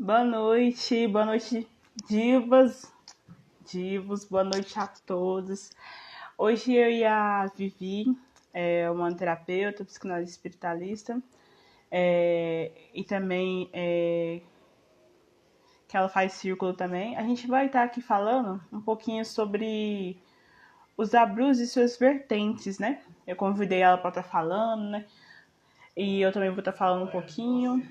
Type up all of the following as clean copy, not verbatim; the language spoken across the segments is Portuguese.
boa noite, divas, divos, boa noite a todos. Hoje eu e a Vivi, uma terapeuta, psicanalista espiritualista, e também que ela faz círculo também. A gente vai estar aqui falando um pouquinho sobre os abrus e suas vertentes, né? Eu convidei ela para estar falando, né? E eu também vou estar falando um pouquinho.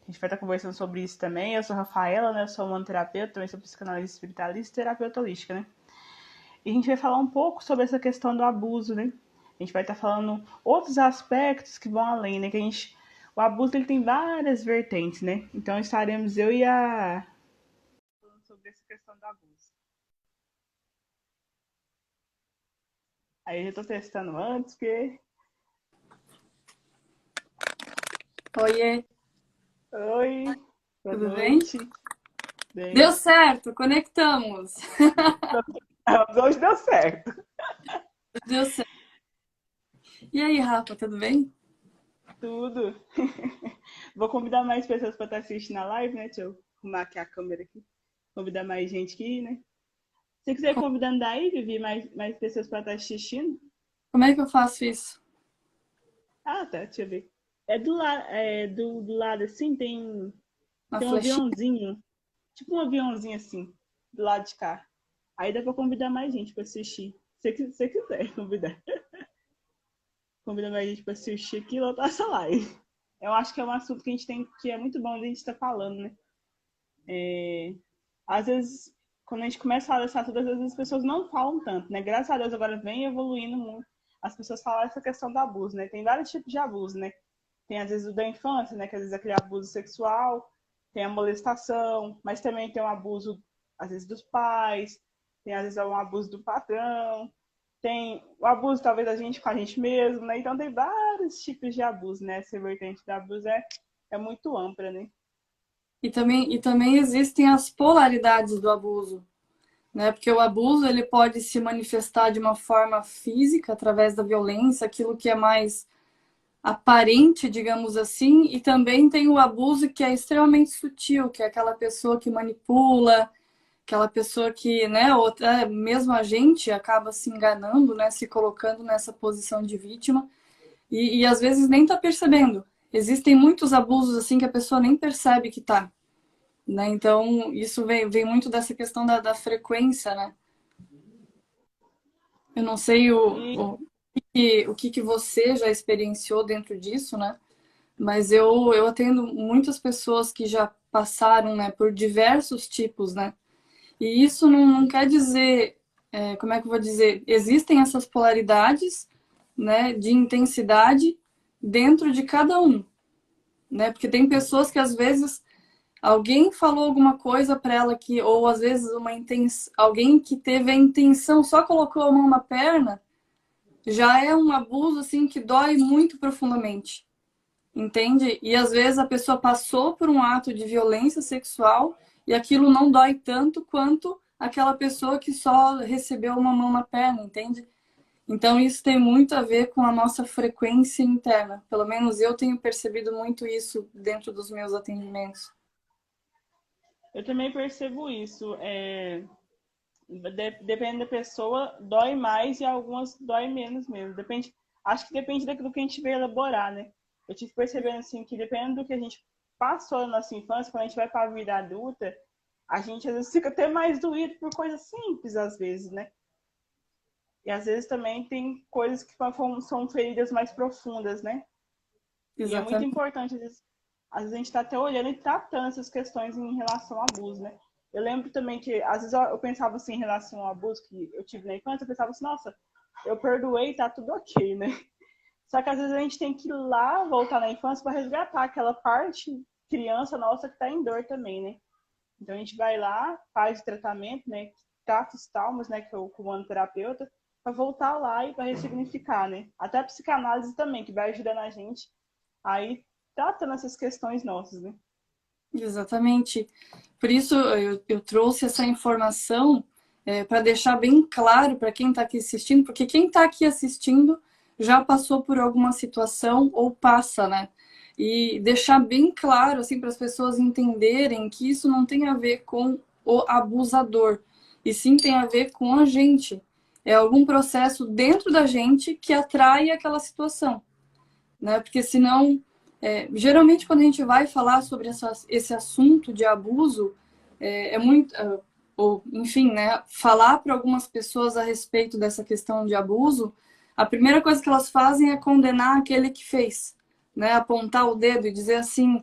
A gente vai estar conversando sobre isso também. Eu sou a Rafaela, né? Eu sou uma terapeuta, também sou psicanalista espiritualista e terapeuta holística, né? E a gente vai falar um pouco sobre essa questão do abuso, né? A gente vai estar falando outros aspectos que vão além, né? O abuso ele tem várias vertentes, né? Então estaremos eu e a falando sobre essa questão do abuso. Aí eu já tô testando antes, porque... Oiê, Oi, boa tudo bem? noite. Deu Bem, certo, conectamos. hoje deu certo. Deu certo. E aí, Rafa, tudo bem? Tudo. Vou convidar mais pessoas para estar assistindo a live, né? Deixa eu arrumar aqui a câmera aqui. Convidar mais gente aqui, né? Se quiser convidando daí, Vivi, mais pessoas para estar assistindo. Como é que eu faço isso? Ah, tá, deixa eu ver. Do lado assim, Na tem um flechinha? aviãozinho. Tipo um aviãozinho assim, do lado de cá. Aí dá para convidar mais gente para assistir. Se você quiser convidar. Convidar mais gente para assistir aqui e lotar essa live. Eu acho que é um assunto que a gente tem, que é muito bom a gente estar falando, né? Às vezes, quando a gente começa a falar desse assunto, às vezes as pessoas não falam tanto, né? Graças a Deus agora vem evoluindo muito. As pessoas falam essa questão do abuso, né? Tem vários tipos de abuso, né? Tem às vezes o da infância, né? Que às vezes é aquele abuso sexual, tem a molestação, mas também tem o abuso, às vezes, dos pais, tem às vezes um abuso do patrão, tem o abuso talvez da gente com a gente mesmo, né? Então tem vários tipos de abuso, né? Essa vertente do abuso é muito ampla, né? E também existem as polaridades do abuso, né? Porque o abuso ele pode se manifestar de uma forma física, através da violência, aquilo que é mais aparente, digamos assim, e também tem o abuso que é extremamente sutil, que é aquela pessoa que manipula, aquela pessoa que, né, ou até mesmo a gente acaba se enganando, né, se colocando nessa posição de vítima e às vezes nem tá percebendo. Existem muitos abusos assim que a pessoa nem percebe que tá, né? Então isso vem muito dessa questão da frequência, né? Eu não sei E o que você já experienciou dentro disso, né? Mas eu atendo muitas pessoas que já passaram, né, por diversos tipos, né? E isso não quer dizer, como é que eu vou dizer? Existem essas polaridades, né, de intensidade dentro de cada um, né? Porque tem pessoas que às vezes alguém falou alguma coisa para ela que, ou às vezes alguém que teve a intenção, só colocou a mão na perna, já é um abuso assim que dói muito profundamente. Entende? E às vezes a pessoa passou por um ato de violência sexual e aquilo não dói tanto quanto aquela pessoa que só recebeu uma mão na perna, entende? Então isso tem muito a ver com a nossa frequência interna. Pelo menos eu tenho percebido muito isso dentro dos meus atendimentos. eu também percebo isso. Depende da pessoa, dói mais e algumas dói menos mesmo. Depende, acho que depende daquilo que a gente vai elaborar, né? Eu tive percebendo assim que dependendo do que a gente passou na nossa infância, quando a gente vai para a vida adulta, a gente às vezes fica até mais doído por coisas simples às vezes, né? E às vezes também tem coisas que são feridas mais profundas, né? E é muito Exatamente. importante, às vezes a gente está até olhando e tratando essas questões em relação ao abuso, né? Eu lembro também que, às vezes, eu pensava assim, em relação ao abuso que eu tive na infância, eu pensava assim, nossa, eu perdoei, tá tudo ok, né? Só que às vezes a gente tem que ir lá, voltar na infância para resgatar aquela parte criança nossa que tá em dor também, né? Então a gente vai lá, faz o tratamento, né? Trata os traumas, né? Que é o humano terapeuta, para voltar lá e para ressignificar, né? Até a psicanálise também, que vai ajudando a gente aí tratando essas questões nossas, né? Exatamente. Por isso eu trouxe essa informação para deixar bem claro para quem está aqui assistindo, porque quem está aqui assistindo já passou por alguma situação ou passa, né? e deixar bem claro assim para as pessoas entenderem que isso não tem a ver com o abusador, e sim tem a ver com a gente. É algum processo dentro da gente que atrai aquela situação, né? Porque senão, geralmente quando a gente vai falar sobre esse assunto de abuso, é muito, ou enfim, né? Falar para algumas pessoas a respeito dessa questão de abuso, a primeira coisa que elas fazem é condenar aquele que fez, né? Apontar o dedo e dizer assim,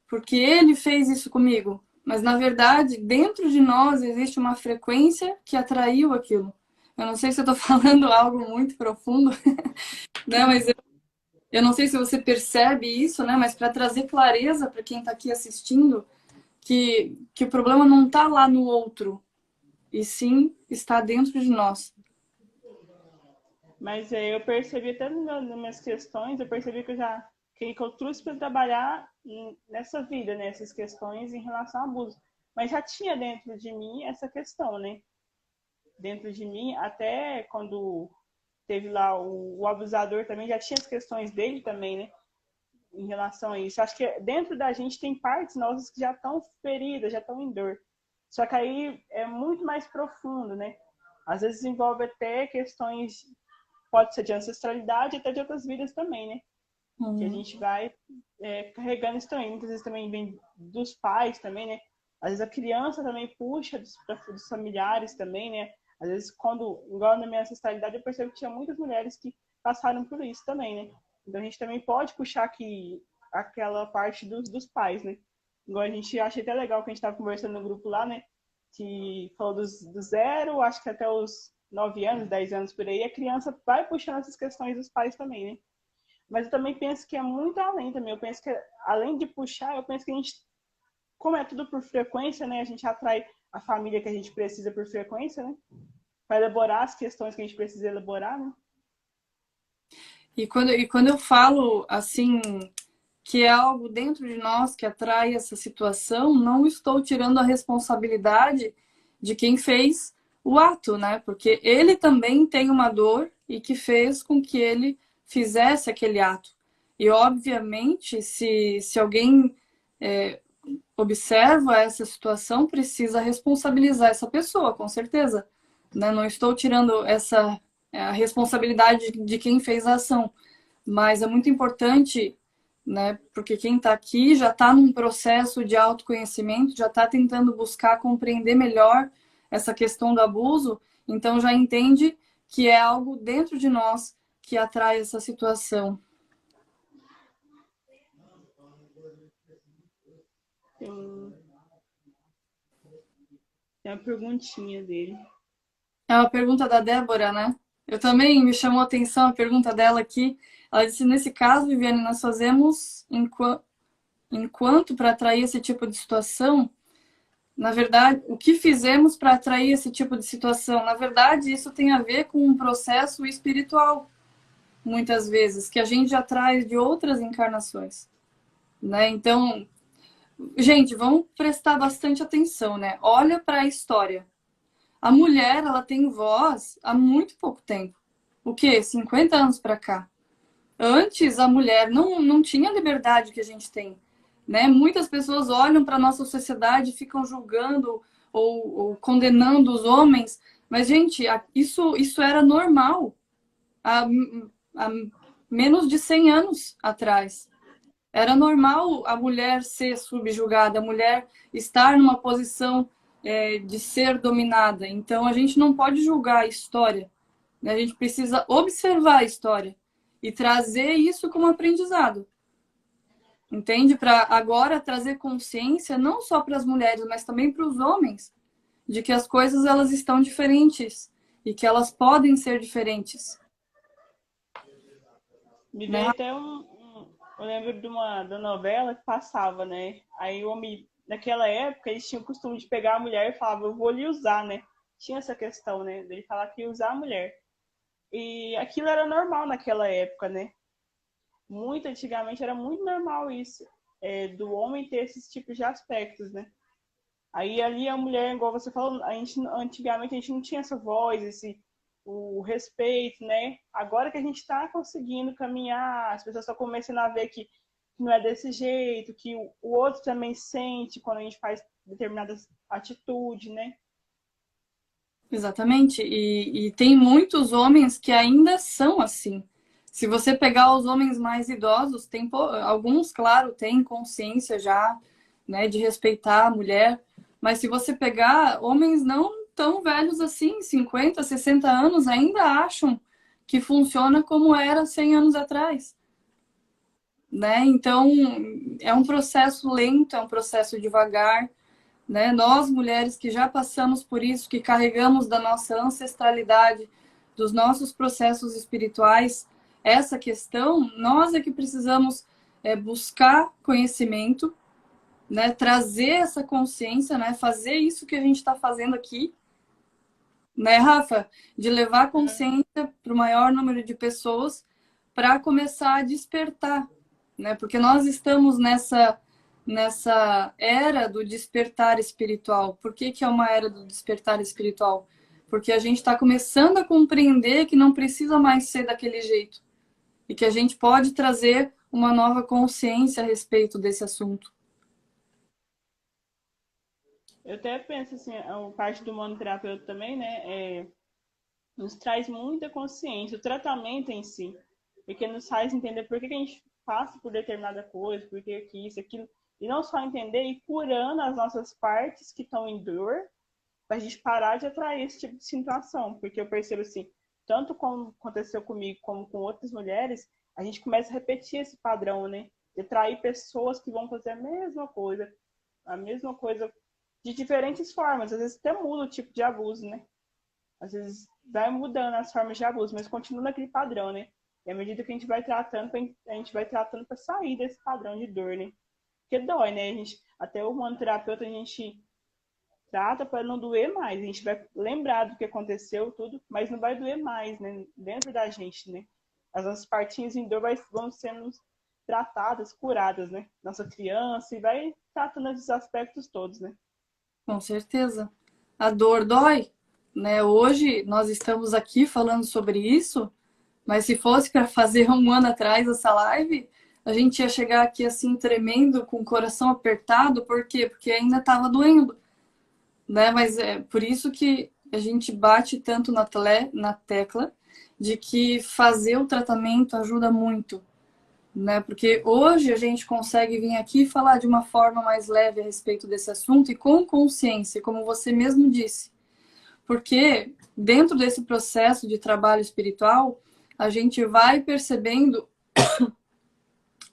porque ele fez isso comigo. Mas, na verdade, dentro de nós existe uma frequência que atraiu aquilo. Eu não sei se eu estou falando algo muito profundo, né? Mas eu não sei se você percebe isso, né? Mas para trazer clareza para quem está aqui assistindo, que o problema não está lá no outro, e sim está dentro de nós. Mas eu percebi até nas minhas questões, eu percebi que eu trouxe para trabalhar nessa vida, nessas questões em relação ao abuso. Mas já tinha dentro de mim essa questão, né? Dentro de mim, até quando teve lá o abusador também, já tinha as questões dele também, né? Em relação a isso. Acho que dentro da gente tem partes nossas que já estão feridas, já estão em dor. Só que aí é muito mais profundo, né? Às vezes envolve até questões, pode ser de ancestralidade, até de outras vidas também, né? Que a gente vai carregando isso também. Muitas vezes também vem dos pais também, né? Às vezes a criança também puxa dos familiares também, né? Às vezes, igual na minha ancestralidade, eu percebo que tinha muitas mulheres que passaram por isso também, né? Então a gente também pode puxar aqui aquela parte dos pais, né? Igual a gente achei até legal que a gente estava conversando no grupo lá, né? Que falou do zero, acho que até os 9 anos, 10 anos por aí, a criança vai puxando essas questões dos pais também, né? Mas eu também penso que é muito além também. Eu penso que, além de puxar, eu penso que a gente, como é tudo por frequência, né? A gente atrai a família que a gente precisa por frequência, né? Para elaborar as questões que a gente precisa elaborar, né? E quando eu falo assim que é algo dentro de nós que atrai essa situação, não estou tirando a responsabilidade de quem fez o ato, né? Porque ele também tem uma dor e que fez com que ele fizesse aquele ato. E, obviamente, se alguém observa essa situação, precisa responsabilizar essa pessoa, com certeza. Né? Não estou tirando a responsabilidade de quem fez a ação, mas é muito importante, né? Porque quem está aqui já está num processo de autoconhecimento, já está tentando buscar compreender melhor essa questão do abuso, então já entende que é algo dentro de nós que atrai essa situação. Tem, tem uma perguntinha dele. É uma pergunta da Débora, né? Eu também me chamou a atenção a pergunta dela aqui. Ela disse: nesse caso, Viviane, nós fazemos enquanto para atrair esse tipo de situação. Na verdade, o que fizemos para atrair esse tipo de situação? Na verdade, isso tem a ver com um processo espiritual, muitas vezes, que a gente já traz de outras encarnações, né? Então, gente, vamos prestar bastante atenção, né? Olha para a história. A mulher, ela tem voz há muito pouco tempo. O quê? 50 anos para cá. Antes, a mulher não tinha a liberdade que a gente tem. Né? Muitas pessoas olham para a nossa sociedade e ficam julgando ou condenando os homens. Mas, gente, isso era normal há menos de 100 anos atrás. Era normal a mulher ser subjugada, a mulher estar numa posição de ser dominada. Então, a gente não pode julgar a história. Né? A gente precisa observar a história e trazer isso como aprendizado. Entende? Para agora trazer consciência não só para as mulheres, mas também para os homens, de que as coisas elas estão diferentes e que elas podem ser diferentes. Me Né? veio até eu lembro da novela que passava, né? Aí o homem, naquela época, eles tinham o costume de pegar a mulher e falava, eu vou lhe usar, né? Tinha essa questão, né? Dele falar que ia usar a mulher. E aquilo era normal naquela época, né? Muito antigamente era muito normal isso, do homem ter esses tipos de aspectos, né? Aí ali a mulher, igual você falou, antigamente a gente não tinha essa voz, o respeito, né? Agora que a gente está conseguindo caminhar, as pessoas estão começando a ver que não é desse jeito, que o outro também sente quando a gente faz determinadas atitudes, né? Exatamente. E tem muitos homens que ainda são assim. Se você pegar os homens mais idosos, tem alguns, claro, têm consciência já, né, de respeitar a mulher. Mas se você pegar homens não tão velhos assim, 50, 60 anos, ainda acham que funciona como era 100 anos atrás, né? Então, é um processo lento, é um processo devagar, né? Nós, mulheres que já passamos por isso, que carregamos da nossa ancestralidade, dos nossos processos espirituais, essa questão, nós é que precisamos buscar conhecimento, né? Trazer essa consciência, né? Fazer isso que a gente está fazendo aqui, né, Rafa? De levar consciência para o maior número de pessoas para começar a despertar, né? Porque nós estamos nessa era do despertar espiritual. Por que é uma era do despertar espiritual? Porque a gente está começando a compreender que não precisa mais ser daquele jeito e que a gente pode trazer uma nova consciência a respeito desse assunto. Eu até penso assim, a parte do manoterapeuta também, né, nos traz muita consciência, o tratamento em si, porque nos faz entender por que a gente passa por determinada coisa, por que isso, aquilo, e não só entender e curando as nossas partes que estão em dor, para a gente parar de atrair esse tipo de situação, porque eu percebo assim, tanto como aconteceu comigo como com outras mulheres, a gente começa a repetir esse padrão, né? De atrair pessoas que vão fazer a mesma coisa de diferentes formas, às vezes até muda o tipo de abuso, né? Às vezes vai mudando as formas de abuso, mas continua naquele padrão, né? E à medida que a gente vai tratando, a gente vai tratando para sair desse padrão de dor, né? Porque dói, né? Até o manoterapeuta, a gente trata para não doer mais. A gente vai lembrar do que aconteceu, tudo, mas não vai doer mais, né? Dentro da gente, né? As nossas partinhas em dor vão sendo tratadas, curadas, né? Nossa criança, e vai tratando esses aspectos todos, né? Com certeza. A dor dói, né? Hoje nós estamos aqui falando sobre isso, mas se fosse para fazer um ano atrás essa live, a gente ia chegar aqui assim tremendo, com o coração apertado, por quê? Porque ainda estava doendo, né? Mas é por isso que a gente bate tanto na tecla de que fazer o tratamento ajuda muito, né? Porque hoje a gente consegue vir aqui e falar de uma forma mais leve a respeito desse assunto e com consciência, como você mesmo disse. Porque dentro desse processo de trabalho espiritual, a gente vai percebendo,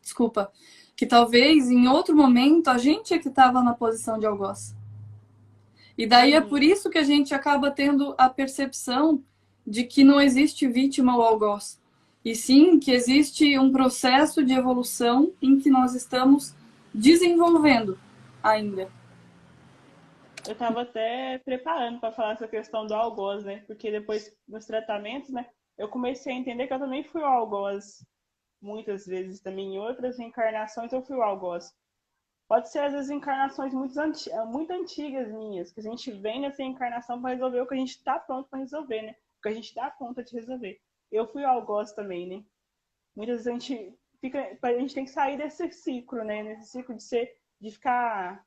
desculpa, que talvez em outro momento a gente é que estava na posição de algoz. E daí é por isso que a gente acaba tendo a percepção de que não existe vítima ou algoz. E sim que existe um processo de evolução em que nós estamos desenvolvendo ainda. Eu estava até preparando para falar essa questão do algoz, né? Porque depois nos tratamentos, né, eu comecei a entender que eu também fui o algoz muitas vezes, também em outras encarnações eu fui o algoz. Pode ser, às vezes, encarnações muito antigas minhas, que a gente vem nessa encarnação para resolver o que a gente está pronto para resolver, né? O que a gente dá conta de resolver. Eu fui o algoz também, né? Muitas vezes a gente tem que sair desse ciclo, né? Nesse ciclo de ficar,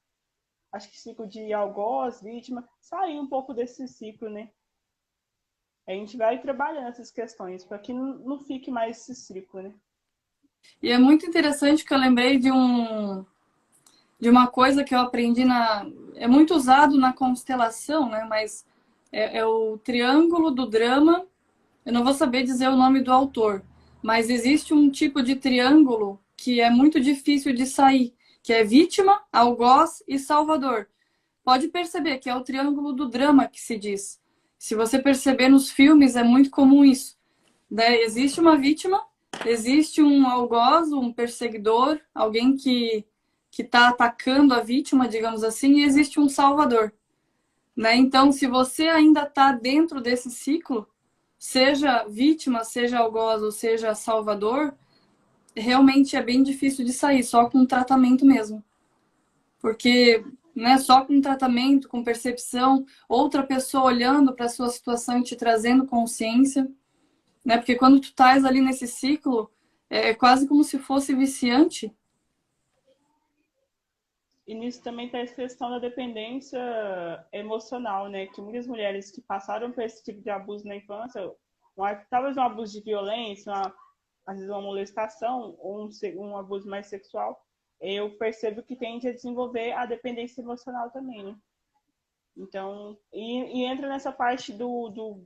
acho que ciclo de algoz, vítima, sair um pouco desse ciclo, né? A gente vai trabalhando essas questões para que não fique mais esse ciclo, né? E é muito interessante que eu lembrei de uma coisa que eu aprendi é muito usado na constelação, né? Mas é o triângulo do drama. Eu não vou saber dizer o nome do autor, mas existe um tipo de triângulo que é muito difícil de sair, que é vítima, algoz e salvador. Pode perceber que é o triângulo do drama que se diz. Se você perceber nos filmes, é muito comum isso. Né? Existe uma vítima, existe um algoz, um perseguidor, alguém que está atacando a vítima, digamos assim, e existe um salvador. Né? Então, se você ainda está dentro desse ciclo, seja vítima, seja algoz ou seja salvador, realmente é bem difícil de sair, só com tratamento mesmo. Porque né, só com tratamento, com percepção, outra pessoa olhando para a sua situação e te trazendo consciência, né? Porque quando tu estás ali nesse ciclo, é quase como se fosse viciante, E nisso também tem essa questão da dependência emocional, né? Que muitas mulheres que passaram por esse tipo de abuso na infância, talvez um abuso de violência, às vezes uma molestação ou um abuso mais sexual, eu percebo que tende a desenvolver a dependência emocional também, né? Então, e entra nessa parte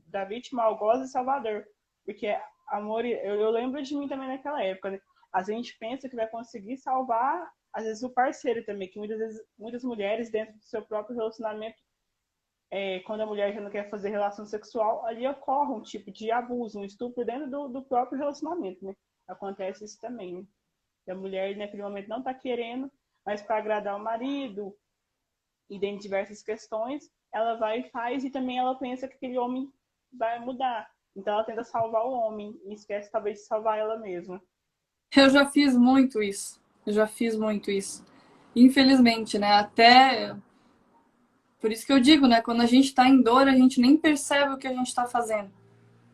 da vítima, algoz e salvador. Porque, amor, eu lembro de mim também naquela época, né? A gente pensa que vai conseguir salvar, às vezes, o parceiro também, que muitas vezes, muitas mulheres, dentro do seu próprio relacionamento, quando a mulher já não quer fazer relação sexual, ali ocorre um tipo de abuso, um estupro dentro do próprio relacionamento, né? Acontece isso também, né? Que a mulher, naquele momento, não está querendo, mas para agradar o marido, e dentro de diversas questões, ela vai e faz, e também ela pensa que aquele homem vai mudar. Então ela tenta salvar o homem e esquece talvez de salvar ela mesma. Eu já fiz muito isso. Eu já fiz muito isso. Infelizmente, né? Até por isso que eu digo, né? Quando a gente tá em dor, a gente nem percebe o que a gente tá fazendo.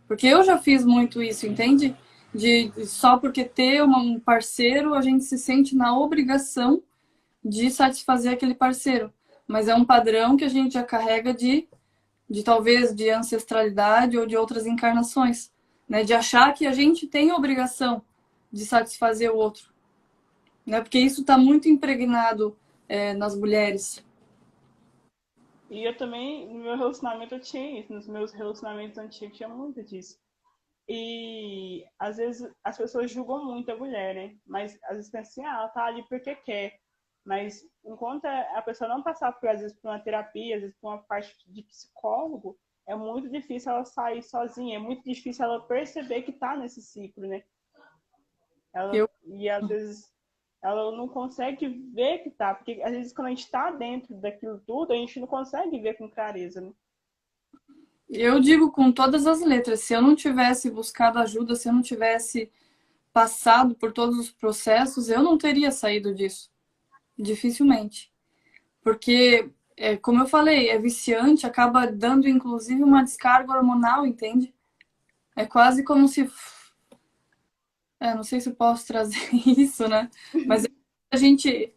Porque eu já fiz muito isso, entende? De só porque ter um parceiro, a gente se sente na obrigação de satisfazer aquele parceiro. Mas é um padrão que a gente já carrega de talvez de ancestralidade ou de outras encarnações, né? De achar que a gente tem a obrigação de satisfazer o outro, né? Porque isso está muito impregnado nas mulheres. E eu também, no meu relacionamento, eu tinha isso. Nos meus relacionamentos antigos, tinha muito disso. E às vezes as pessoas julgam muito a mulher, né? Mas às vezes pensam assim, ah, ela tá ali porque quer. Mas enquanto a pessoa não passar por, às vezes, por uma terapia, às vezes por uma parte de psicólogo, é muito difícil ela sair sozinha, é muito difícil ela perceber que tá nesse ciclo, né? Eu, E às vezes ela não consegue ver que tá, porque às vezes quando a gente tá dentro daquilo tudo, a gente não consegue ver com clareza, né? eu digo com todas as letras, se eu não tivesse buscado ajuda, se eu não tivesse passado por todos os processos, eu não teria saído disso. Dificilmente. Porque, como eu falei, é viciante, acaba dando inclusive uma descarga hormonal, entende? É quase como se. Não sei se eu posso trazer isso, né? Mas a gente.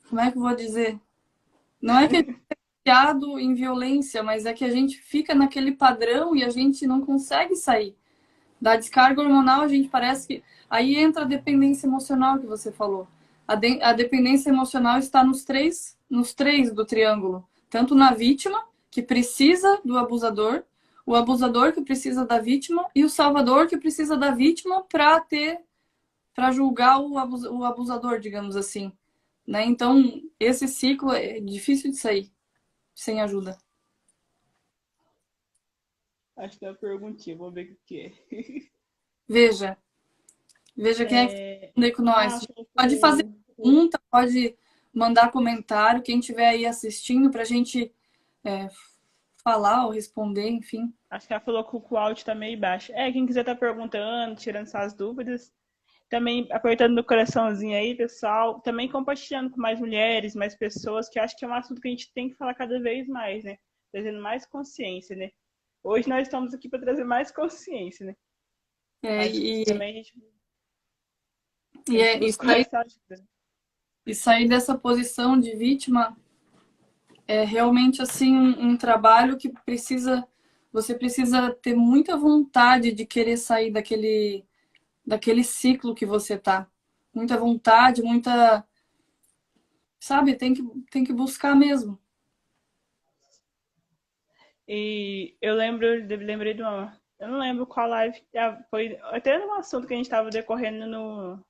Como é que eu vou dizer? Não é que é viciado em violência, mas é que a gente fica naquele padrão e a gente não consegue sair. Da descarga hormonal, a gente parece que. Aí entra a dependência emocional que você falou. A dependência emocional está nos três do triângulo. Tanto na vítima, que precisa do abusador, o abusador que precisa da vítima e o salvador que precisa da vítima para julgar o abusador, digamos assim. Né? Então, esse ciclo é difícil de sair sem ajuda. Acho que é uma perguntinha, vou ver o que é. Veja, veja quem é que está aí com Ah, nós. Pode fazer pergunta, pode mandar comentário, quem estiver aí assistindo, para a gente é, falar ou responder, enfim. acho que ela falou que o áudio tá meio baixo. Quem quiser tá perguntando, tirando suas dúvidas, também apertando no coraçãozinho aí, pessoal. Também compartilhando com mais mulheres, mais pessoas, que eu acho que é um assunto que a gente tem que falar cada vez mais, né? Trazendo mais consciência, né? Hoje nós estamos aqui para trazer mais consciência, né? É, Mas e, também a e, gente é, e, buscar sair, essa ajuda. e sair dessa posição de vítima é realmente assim um trabalho que você precisa ter muita vontade de querer sair daquele ciclo que você tá. Muita vontade, muita, sabe, tem que buscar mesmo. E eu lembrei de uma. Eu não lembro qual live. Foi até num assunto que a gente estava decorrendo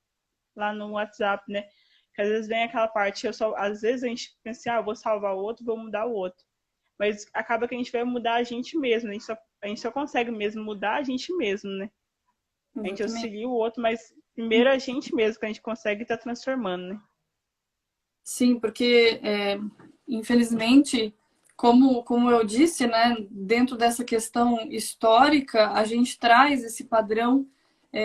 lá no WhatsApp, né? Que às vezes vem aquela parte, às vezes a gente pensa assim, eu vou salvar o outro, vou mudar o outro. Mas acaba que a gente vai mudar a gente mesmo, a gente só consegue mesmo mudar a gente mesmo, né? A gente Exatamente. auxilia o outro, mas primeiro a gente mesmo que a gente consegue estar transformando, né? Sim, porque infelizmente, como eu disse, né, dentro dessa questão histórica, a gente traz esse padrão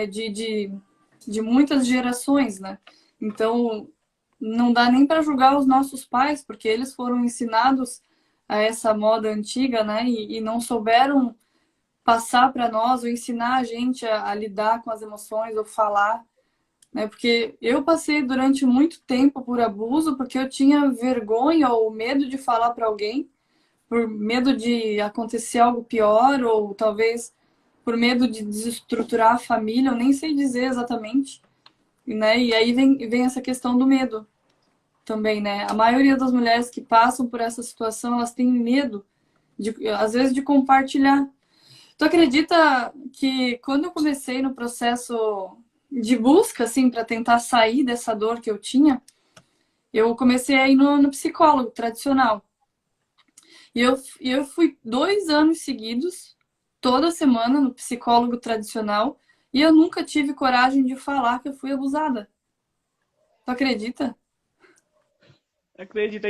de muitas gerações, né? Então, não dá nem para julgar os nossos pais, porque eles foram ensinados a essa moda antiga, né, e não souberam passar para nós ou ensinar a gente a lidar com as emoções ou falar. né? Porque eu passei durante muito tempo por abuso porque eu tinha vergonha ou medo de falar para alguém, por medo de acontecer algo pior, ou talvez por medo de desestruturar a família, eu nem sei dizer exatamente, né? E aí vem essa questão do medo também, né? A maioria das mulheres que passam por essa situação, elas têm medo, às vezes, de compartilhar. Tu acredita que quando eu comecei no processo de busca, assim, para tentar sair dessa dor que eu tinha, eu comecei a ir no psicólogo tradicional. E eu fui 2 anos seguidos, toda semana, no psicólogo tradicional, e eu nunca tive coragem de falar que eu fui abusada. Tu acredita? Acredito,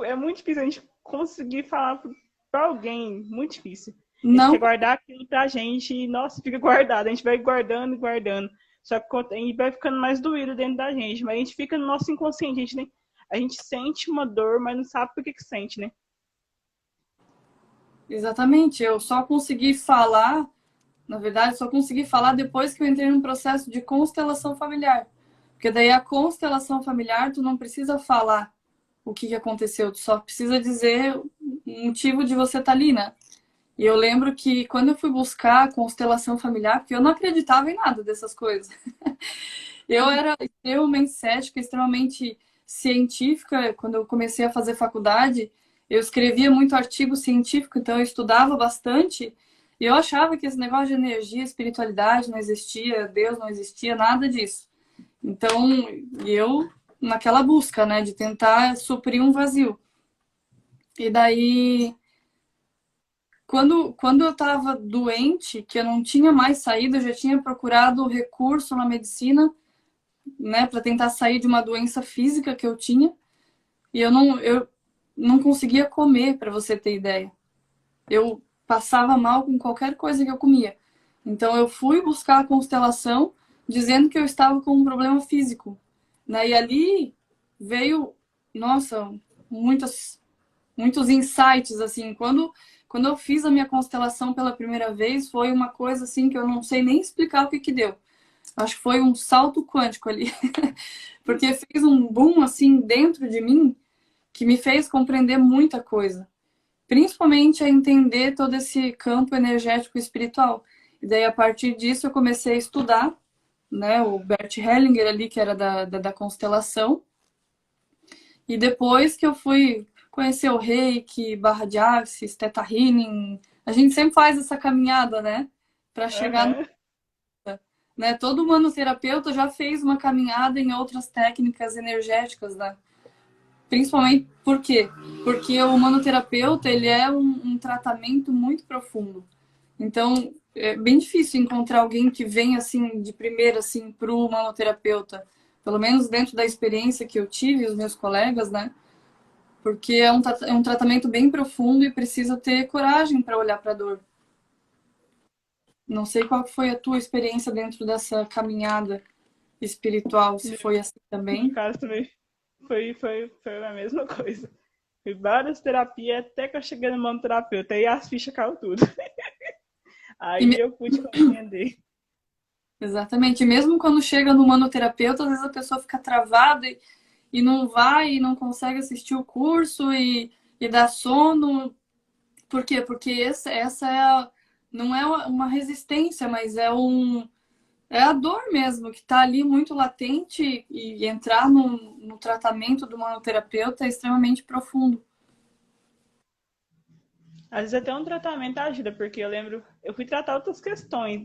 é muito difícil a gente conseguir falar pra alguém, muito difícil. A gente quer Não, guardar aquilo pra gente e, nossa, fica guardado. A gente vai guardando e guardando. Só que a gente vai ficando mais doído dentro da gente, mas a gente fica no nosso inconsciente. A gente sente uma dor, mas não sabe por que que sente, né? exatamente. Eu só consegui falar, na verdade, só consegui falar depois que eu entrei num processo de constelação familiar. Porque daí a constelação familiar, tu não precisa falar o que aconteceu, tu só precisa dizer o motivo de você estar ali, né? E eu lembro que quando eu fui buscar a constelação familiar, porque eu não acreditava em nada dessas coisas. Eu era extremamente cética, extremamente científica. Quando eu comecei a fazer faculdade, eu escrevia muito artigo científico, então eu estudava bastante. E eu achava que esse negócio de energia, espiritualidade não existia, Deus não existia, nada disso. Então, eu naquela busca, né, de tentar suprir um vazio. E daí, quando eu estava doente, que eu não tinha mais saído, eu já tinha procurado recurso na medicina, né, para tentar sair de uma doença física que eu tinha, e eu não conseguia comer, para você ter ideia. Eu passava mal com qualquer coisa que eu comia. Então eu fui buscar a constelação dizendo que eu estava com um problema físico, né? E ali veio, nossa, muitos insights assim. Quando eu fiz a minha constelação pela primeira vez, foi uma coisa assim que eu não sei nem explicar o que que deu. Acho que foi um salto quântico ali, porque fez um boom assim dentro de mim que me fez compreender muita coisa, principalmente a entender todo esse campo energético e espiritual. E daí a partir disso eu comecei a estudar, né, o Bert Hellinger ali que era da constelação, e depois que eu fui conhecer o Reiki, Barra de Axis, Theta Healing, a gente sempre faz essa caminhada, né, para chegar no, Aham. né, todo humanoterapeuta já fez uma caminhada em outras técnicas energéticas, né? Principalmente por quê? Porque o humanoterapeuta, ele é um tratamento muito profundo. Então, é bem difícil encontrar alguém que vem assim de primeira assim para o humanoterapeuta, pelo menos dentro da experiência que eu tive, os meus colegas, né? Porque é um tratamento bem profundo e precisa ter coragem para olhar para a dor. Não sei qual foi a tua experiência dentro dessa caminhada espiritual, se foi assim No também. caso também foi a mesma coisa. Fiz várias terapias até que eu cheguei no manoterapeuta. Aí as fichas caiu tudo. E Aí eu pude compreender. Exatamente. E mesmo quando chega no manoterapeuta, às vezes a pessoa fica travada e não vai, e não consegue assistir o curso e dá sono. Por quê? Porque essa não é uma resistência, mas é a dor mesmo, que está ali muito latente e entrar no tratamento do manoterapeuta é extremamente profundo. Às vezes até um tratamento ajuda, porque eu lembro, eu fui tratar outras questões.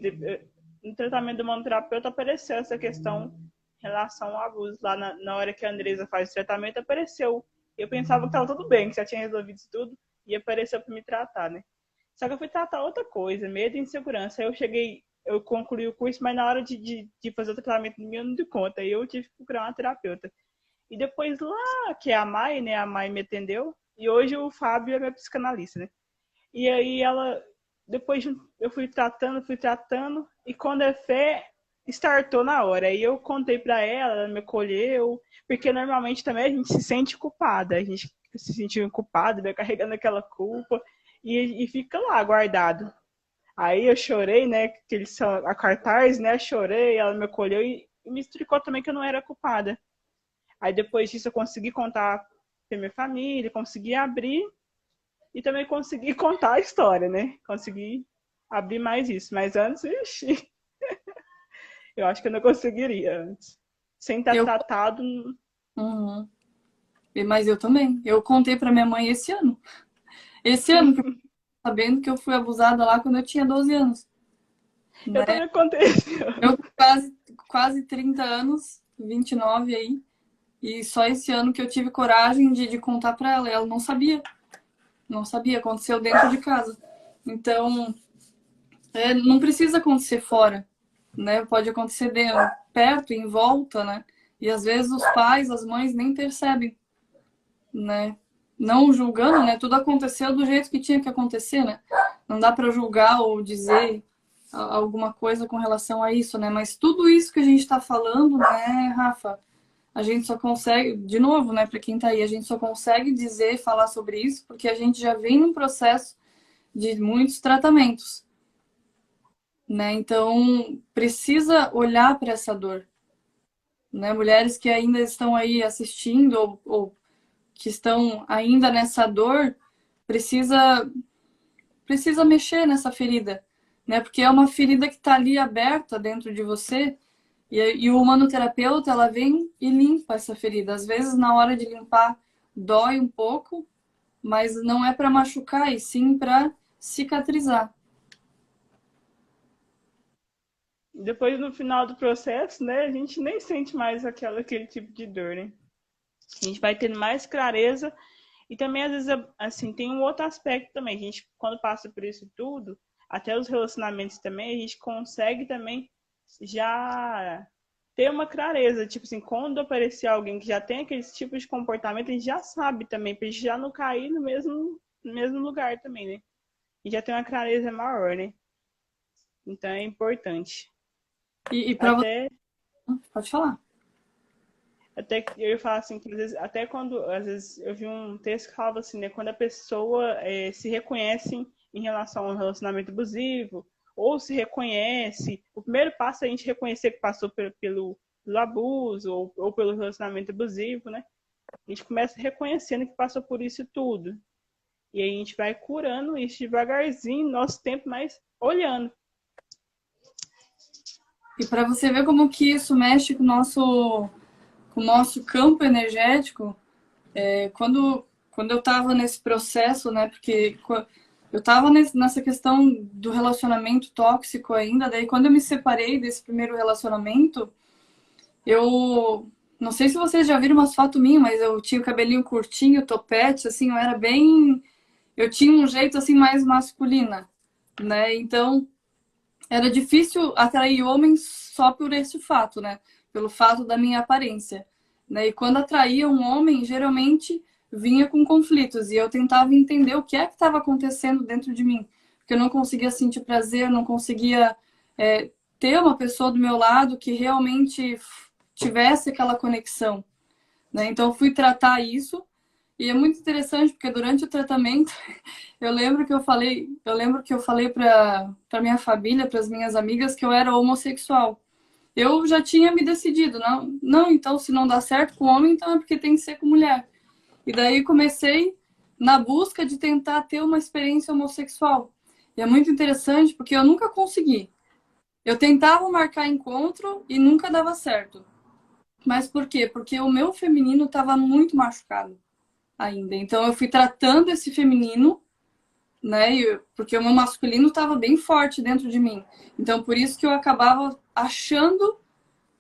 No tratamento do manoterapeuta apareceu essa questão em relação ao abuso. Lá na hora que a Andresa faz o tratamento, apareceu. Eu pensava que estava tudo bem, que já tinha resolvido isso tudo, e apareceu para me tratar, né? Só que eu fui tratar outra coisa, medo e insegurança. Aí eu concluí o curso, mas na hora de fazer o tratamento eu não dei conta. Aí eu tive que procurar uma terapeuta. E depois lá, que é a Mai, né? A Mai me atendeu. E hoje o Fábio é meu psicanalista, né? E aí depois eu fui tratando, e quando é fé, startou na hora. Aí eu contei pra ela, ela me acolheu, porque normalmente também a gente se sente culpada, a gente se sentiu culpado, vai carregando aquela culpa, e fica lá guardado. Aí eu chorei, né, que eles são a cartaz, né, chorei, ela me acolheu, e me explicou também que eu não era culpada. Aí depois disso eu consegui contar pra minha família, consegui abrir e também consegui contar a história, né? Consegui abrir mais isso. Mas antes, ixi, eu acho que eu não conseguiria antes. Sem estar Eu, tratado. uhum. Mas eu também. Eu contei pra minha mãe esse ano. Esse ano que eu fiquei sabendo que eu fui abusada lá quando eu tinha 12 anos. Eu Né? também aconteceu. Eu quase 30 anos, 29 aí. E só esse ano que eu tive coragem de contar pra ela. Ela não sabia. Não sabia. Aconteceu dentro de casa. Então, não precisa acontecer fora, né? Pode acontecer perto, em volta, né? E às vezes os pais, as mães nem percebem, né? Não julgando, né? Tudo aconteceu do jeito que tinha que acontecer, né? Não dá para julgar ou dizer alguma coisa com relação a isso, né? Mas tudo isso que a gente está falando, né, Rafa? A gente só consegue, de novo, né, para quem está aí, a gente só consegue dizer, falar sobre isso porque a gente já vem num processo de muitos tratamentos, né? Então, precisa olhar para essa dor, né? Mulheres que ainda estão aí assistindo ou que estão ainda nessa dor, precisa mexer nessa ferida, né? Porque é uma ferida que está ali aberta dentro de você e o humanoterapeuta, ela vem e limpa essa ferida. Às vezes, na hora de limpar, dói um pouco, mas não é para machucar, e sim para cicatrizar. Depois, no final do processo, né, a gente nem sente mais aquele tipo de dor, né? A gente vai tendo mais clareza. E também, às vezes, assim, tem um outro aspecto também. A gente, quando passa por isso tudo, até os relacionamentos também, a gente consegue também já ter uma clareza. Tipo assim, quando aparecer alguém que já tem aquele tipo de comportamento, a gente já sabe também, pra gente já não cair no mesmo lugar também, né? E já tem uma clareza maior, né? Então é importante. E para você, Até pode falar. Até que eu ia falar assim, que às vezes, até quando, às vezes, eu vi um texto que falava assim, né, quando a pessoa se reconhece em relação a um relacionamento abusivo, ou se reconhece, o primeiro passo é a gente reconhecer que passou pelo abuso, ou pelo relacionamento abusivo, né? A gente começa reconhecendo que passou por isso tudo. E aí a gente vai curando isso devagarzinho, nosso tempo, mas olhando. E para você ver como que isso mexe com o nosso campo energético, quando eu estava nesse processo, né? Porque eu estava nessa questão do relacionamento tóxico ainda, daí quando eu me separei desse primeiro relacionamento, eu não sei se vocês já viram umas fotos minhas, mas eu tinha o cabelinho curtinho, topete, assim, eu tinha um jeito assim mais masculina, né? Então, era difícil atrair homens só por esse fato, né? Pelo fato da minha aparência, né? E quando atraía um homem, geralmente vinha com conflitos e eu tentava entender o que é que estava acontecendo dentro de mim, porque eu não conseguia sentir prazer, não conseguia ter uma pessoa do meu lado que realmente tivesse aquela conexão, né? Então eu fui tratar isso e é muito interessante porque durante o tratamento eu lembro que eu falei para minha família, para as minhas amigas que eu era homossexual. Eu já tinha me decidido, não, não, então se não dá certo com homem, então é porque tem que ser com mulher. E daí comecei na busca de tentar ter uma experiência homossexual. E é muito interessante porque eu nunca consegui. Eu tentava marcar encontro e nunca dava certo. Mas por quê? Porque o meu feminino estava muito machucado ainda. Então eu fui tratando esse feminino, né? Porque o meu masculino estava bem forte dentro de mim. Então por isso que eu acabava achando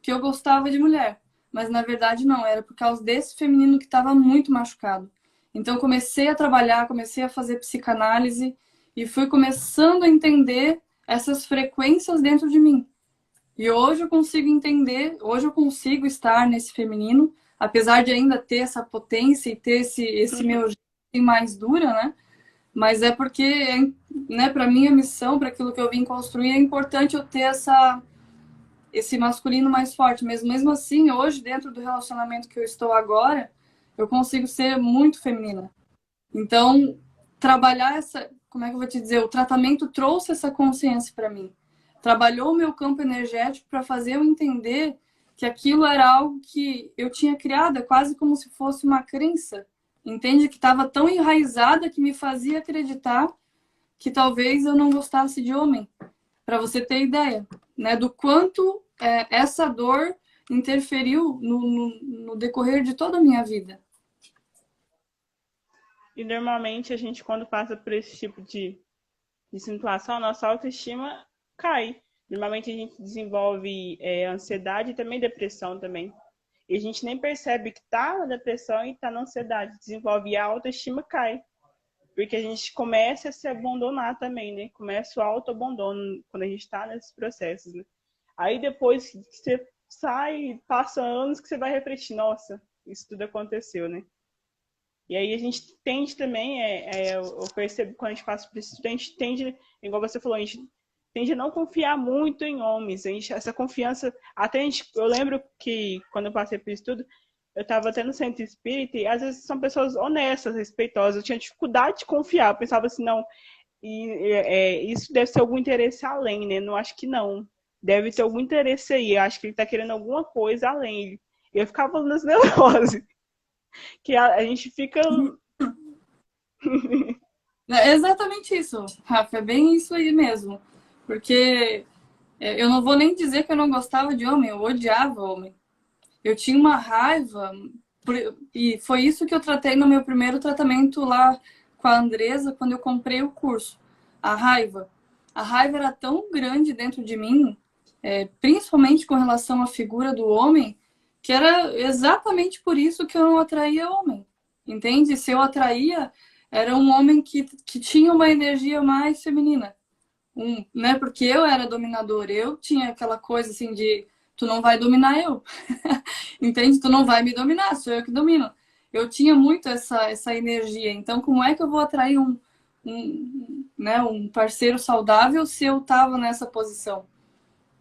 que eu gostava de mulher. Mas na verdade não, era por causa desse feminino que estava muito machucado. Então eu comecei a trabalhar, comecei a fazer psicanálise e fui começando a entender essas frequências dentro de mim. E hoje eu consigo entender, hoje eu consigo estar nesse feminino, apesar de ainda ter essa potência e ter esse meu jeito mais dura, né? Mas é porque, né, para minha missão, para aquilo que eu vim construir, é importante eu ter esse masculino mais forte. Mas mesmo assim, hoje, dentro do relacionamento que eu estou agora, eu consigo ser muito feminina. Então, trabalhar como é que eu vou te dizer? O tratamento trouxe essa consciência para mim. Trabalhou o meu campo energético para fazer eu entender que aquilo era algo que eu tinha criado, é quase como se fosse uma crença, entende? Que estava tão enraizada que me fazia acreditar que talvez eu não gostasse de homem, para você ter ideia, né, do quanto essa dor interferiu no decorrer de toda a minha vida. E normalmente a gente, quando passa por esse tipo de situação, a nossa autoestima cai. Normalmente a gente desenvolve ansiedade e também depressão também. E a gente nem percebe que tá na depressão e tá na ansiedade. Desenvolve e a autoestima cai. Porque a gente começa a se abandonar também, né? Começa o autoabandono quando a gente está nesses processos, né? Aí depois que você sai, passa anos que você vai refletir, nossa, isso tudo aconteceu, né? E aí a gente tende também, eu percebo quando a gente passa por isso, a gente tende, igual você falou, a gente tende a não confiar muito em homens. A gente, essa confiança, até a gente, eu lembro que quando eu passei por isso tudo, eu estava até no centro espírita e às vezes são pessoas honestas, respeitosas. Eu tinha dificuldade de confiar. Eu pensava assim, não, isso deve ser algum interesse além, né? Não acho que não. Deve ter algum interesse aí. Eu acho que ele está querendo alguma coisa além. Eu ficava nas neuroses. Que a gente fica. É exatamente isso, Rafa, é bem isso aí mesmo. Porque eu não vou nem dizer que eu não gostava de homem, eu odiava homem. Eu tinha uma raiva, e foi isso que eu tratei no meu primeiro tratamento lá com a Andresa, quando eu comprei o curso. A raiva. A raiva era tão grande dentro de mim, principalmente com relação à figura do homem, que era exatamente por isso que eu não atraía homem. Entende? Se eu atraía, era um homem que tinha uma energia mais feminina. Né? Porque eu era dominadora, eu tinha aquela coisa assim de tu não vai dominar eu. Entende? Tu não vai me dominar, sou eu que domino. Eu tinha muito essa energia. Então, como é que eu vou atrair né, um parceiro saudável se eu estava nessa posição?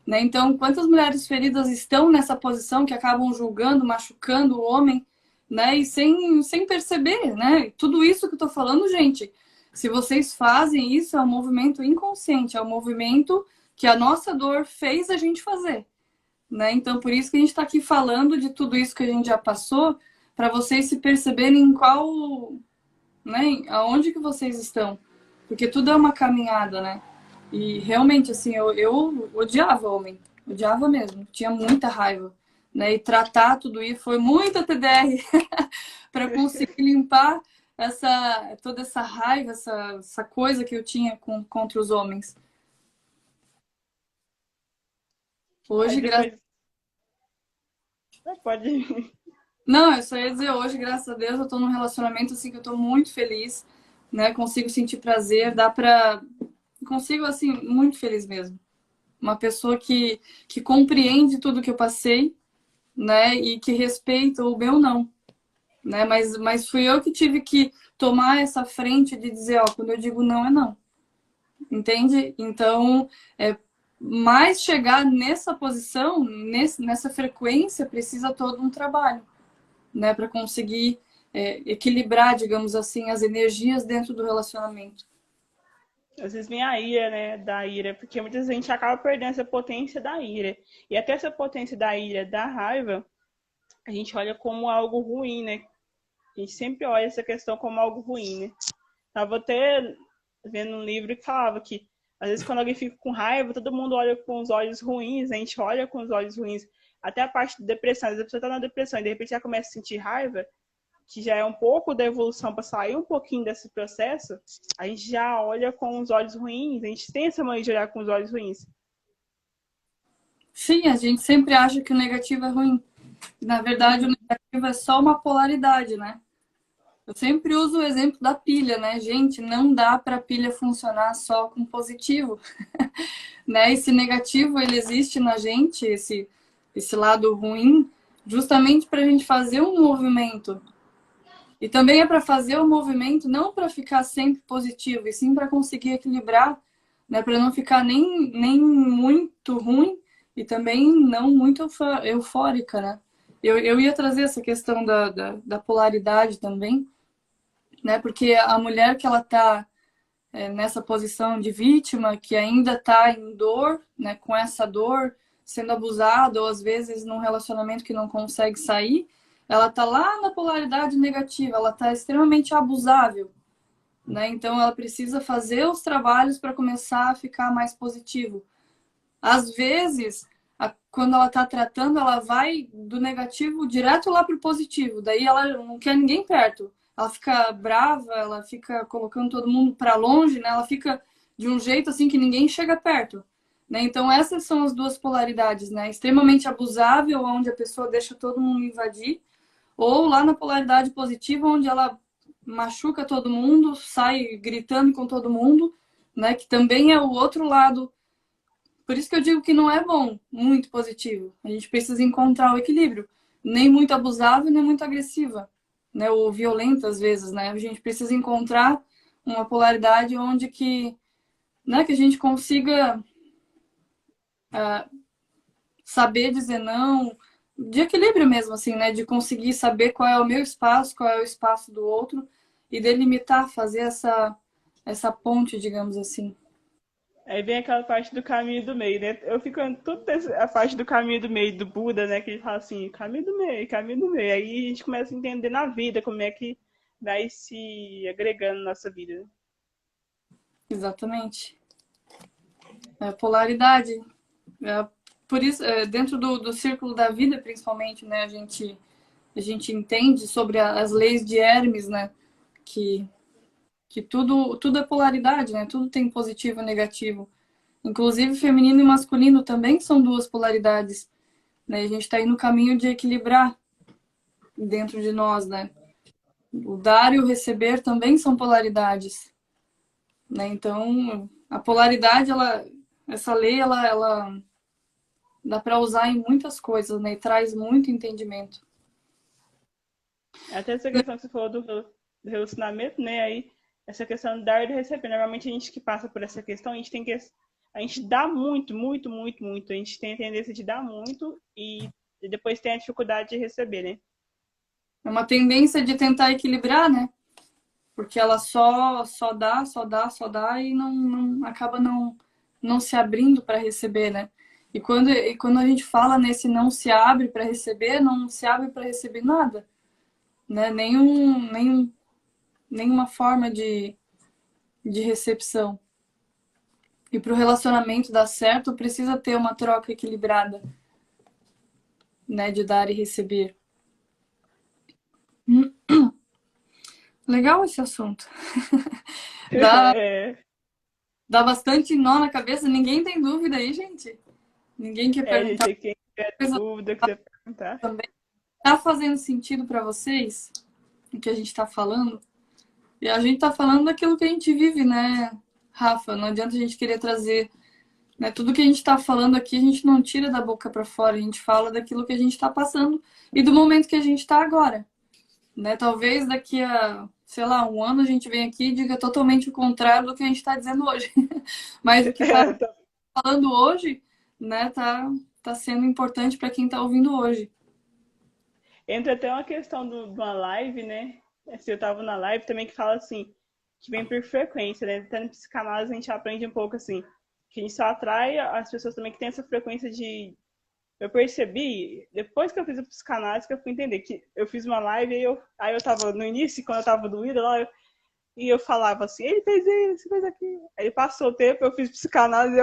Né? Então, quantas mulheres feridas estão nessa posição que acabam julgando, machucando o homem, né? E sem perceber, né? Tudo isso que eu tô falando, gente, se vocês fazem isso, é um movimento inconsciente, é um movimento que a nossa dor fez a gente fazer, né? Então, por isso que a gente está aqui falando de tudo isso que a gente já passou, para vocês se perceberem em qual, né? Aonde que vocês estão. Porque tudo é uma caminhada, né? E realmente, assim, eu odiava homem. Odiava mesmo. Tinha muita raiva. Né? E tratar tudo isso foi muita TDR para conseguir limpar toda essa raiva, essa coisa que eu tinha contra os homens. Aí Hoje, depois. Pode. Não, eu só ia dizer, hoje, graças a Deus, eu tô num relacionamento assim que eu tô muito feliz, né? Consigo sentir prazer, consigo, assim, muito feliz mesmo. Uma pessoa que compreende tudo que eu passei, né? E que respeita o meu não, né? Mas fui eu que tive que tomar essa frente de dizer, ó, quando eu digo não, é não. Entende? Então, mais chegar nessa posição, nessa frequência, precisa todo um trabalho, né, para conseguir equilibrar, digamos assim, as energias dentro do relacionamento. Às vezes vem a ira, né, da ira, porque muitas vezes a gente acaba perdendo essa potência da ira. E até essa potência da ira, da raiva, a gente olha como algo ruim, né? A gente sempre olha essa questão como algo ruim, né? Tava até vendo um livro que falava que, às vezes, quando alguém fica com raiva, todo mundo olha com os olhos ruins, a gente olha com os olhos ruins. Até a parte de depressão, às vezes a pessoa tá na depressão e de repente já começa a sentir raiva, que já é um pouco da evolução para sair um pouquinho desse processo, a gente já olha com os olhos ruins, a gente tem essa mania de olhar com os olhos ruins. Sim, a gente sempre acha que o negativo é ruim. Na verdade, o negativo é só uma polaridade, né? Eu sempre uso o exemplo da pilha, né? Gente, não dá para a pilha funcionar só com positivo, né? Esse negativo, ele existe na gente, esse lado ruim, justamente para a gente fazer um movimento. E também é para fazer o movimento não para ficar sempre positivo, e sim para conseguir equilibrar, né? Para não ficar nem muito ruim e também não muito eufórica, né? Eu ia trazer essa questão da polaridade também, né? Porque a mulher que ela está nessa posição de vítima, que ainda está em dor, né? Com essa dor, sendo abusada, ou às vezes num relacionamento que não consegue sair, ela tá lá na polaridade negativa, ela tá extremamente abusável, né? Então ela precisa fazer os trabalhos para começar a ficar mais positivo. Às vezes, quando ela está tratando, ela vai do negativo direto lá para o positivo. Daí ela não quer ninguém perto. Ela fica brava, ela fica colocando todo mundo para longe, né? Ela fica de um jeito assim que ninguém chega perto. Né? Então essas são as duas polaridades, né? Extremamente abusável, onde a pessoa deixa todo mundo invadir, ou lá na polaridade positiva, onde ela machuca todo mundo, sai gritando com todo mundo, né? Que também é o outro lado. Por isso que eu digo que não é bom, muito positivo. A gente precisa encontrar o equilíbrio. Nem muito abusável, nem muito agressiva, né? Ou violenta às vezes, né? A gente precisa encontrar uma polaridade onde que, né, que a gente consiga saber dizer não, de equilíbrio mesmo, assim, né? De conseguir saber qual é o meu espaço, qual é o espaço do outro e delimitar, fazer essa ponte, digamos assim. Aí vem aquela parte do caminho do meio, né? Eu fico vendo tudo a parte do caminho do meio do Buda, né? Que ele fala assim, caminho do meio, caminho do meio. Aí a gente começa a entender na vida como é que vai se agregando na nossa vida. Né? Exatamente. É, polaridade. É, por isso, dentro do círculo da vida, principalmente, né, a gente entende sobre as leis de Hermes, né, que tudo é polaridade, né, tudo tem positivo e negativo. Inclusive, feminino e masculino também são duas polaridades, né, a gente está aí no caminho de equilibrar dentro de nós, né. O dar e o receber também são polaridades, né, então a polaridade, essa lei, ela dá para usar em muitas coisas, né? E traz muito entendimento. Até essa questão que você falou do relacionamento, né? Aí, essa questão de dar e de receber. Normalmente a gente que passa por essa questão, a gente tem que. A gente dá muito, muito, muito, muito. A gente tem a tendência de dar muito e depois tem a dificuldade de receber, né? É uma tendência de tentar equilibrar, né? Porque ela só dá, só dá, só dá e não acaba não se abrindo para receber, né? E quando a gente fala nesse não se abre para receber, não se abre para receber nada, né? Nenhuma forma de recepção. E para o relacionamento dar certo, precisa ter uma troca equilibrada, né? De dar e receber. Legal esse assunto. Dá, É, dá bastante nó na cabeça. Ninguém tem dúvida aí, gente. Ninguém quer perguntar gente, quem tiver coisa dúvida, quiser perguntar. também. Tá fazendo sentido para vocês o que a gente está falando? E a gente está falando daquilo que a gente vive, né, Rafa? Não adianta a gente querer trazer, né? Tudo que a gente está falando aqui, a gente não tira da boca para fora. A gente fala daquilo que a gente está passando e do momento que a gente está agora. Né? Talvez daqui a, sei lá, um ano a gente venha aqui e diga totalmente o contrário do que a gente está dizendo hoje. Mas o que está falando hoje, né, tá sendo importante para quem está ouvindo hoje. Entra até uma questão de uma live, né? Se eu tava na live também que fala assim, que vem por frequência, né? Até no psicanálise a gente aprende um pouco assim, que a gente só atrai as pessoas também que tem essa frequência de. Eu percebi, depois que eu fiz a psicanálise, que eu fui entender que eu fiz uma live e aí eu tava no início, quando eu tava doída lá, e eu falava assim, ele fez isso, fez aquilo. Aí passou o tempo, eu fiz psicanálise,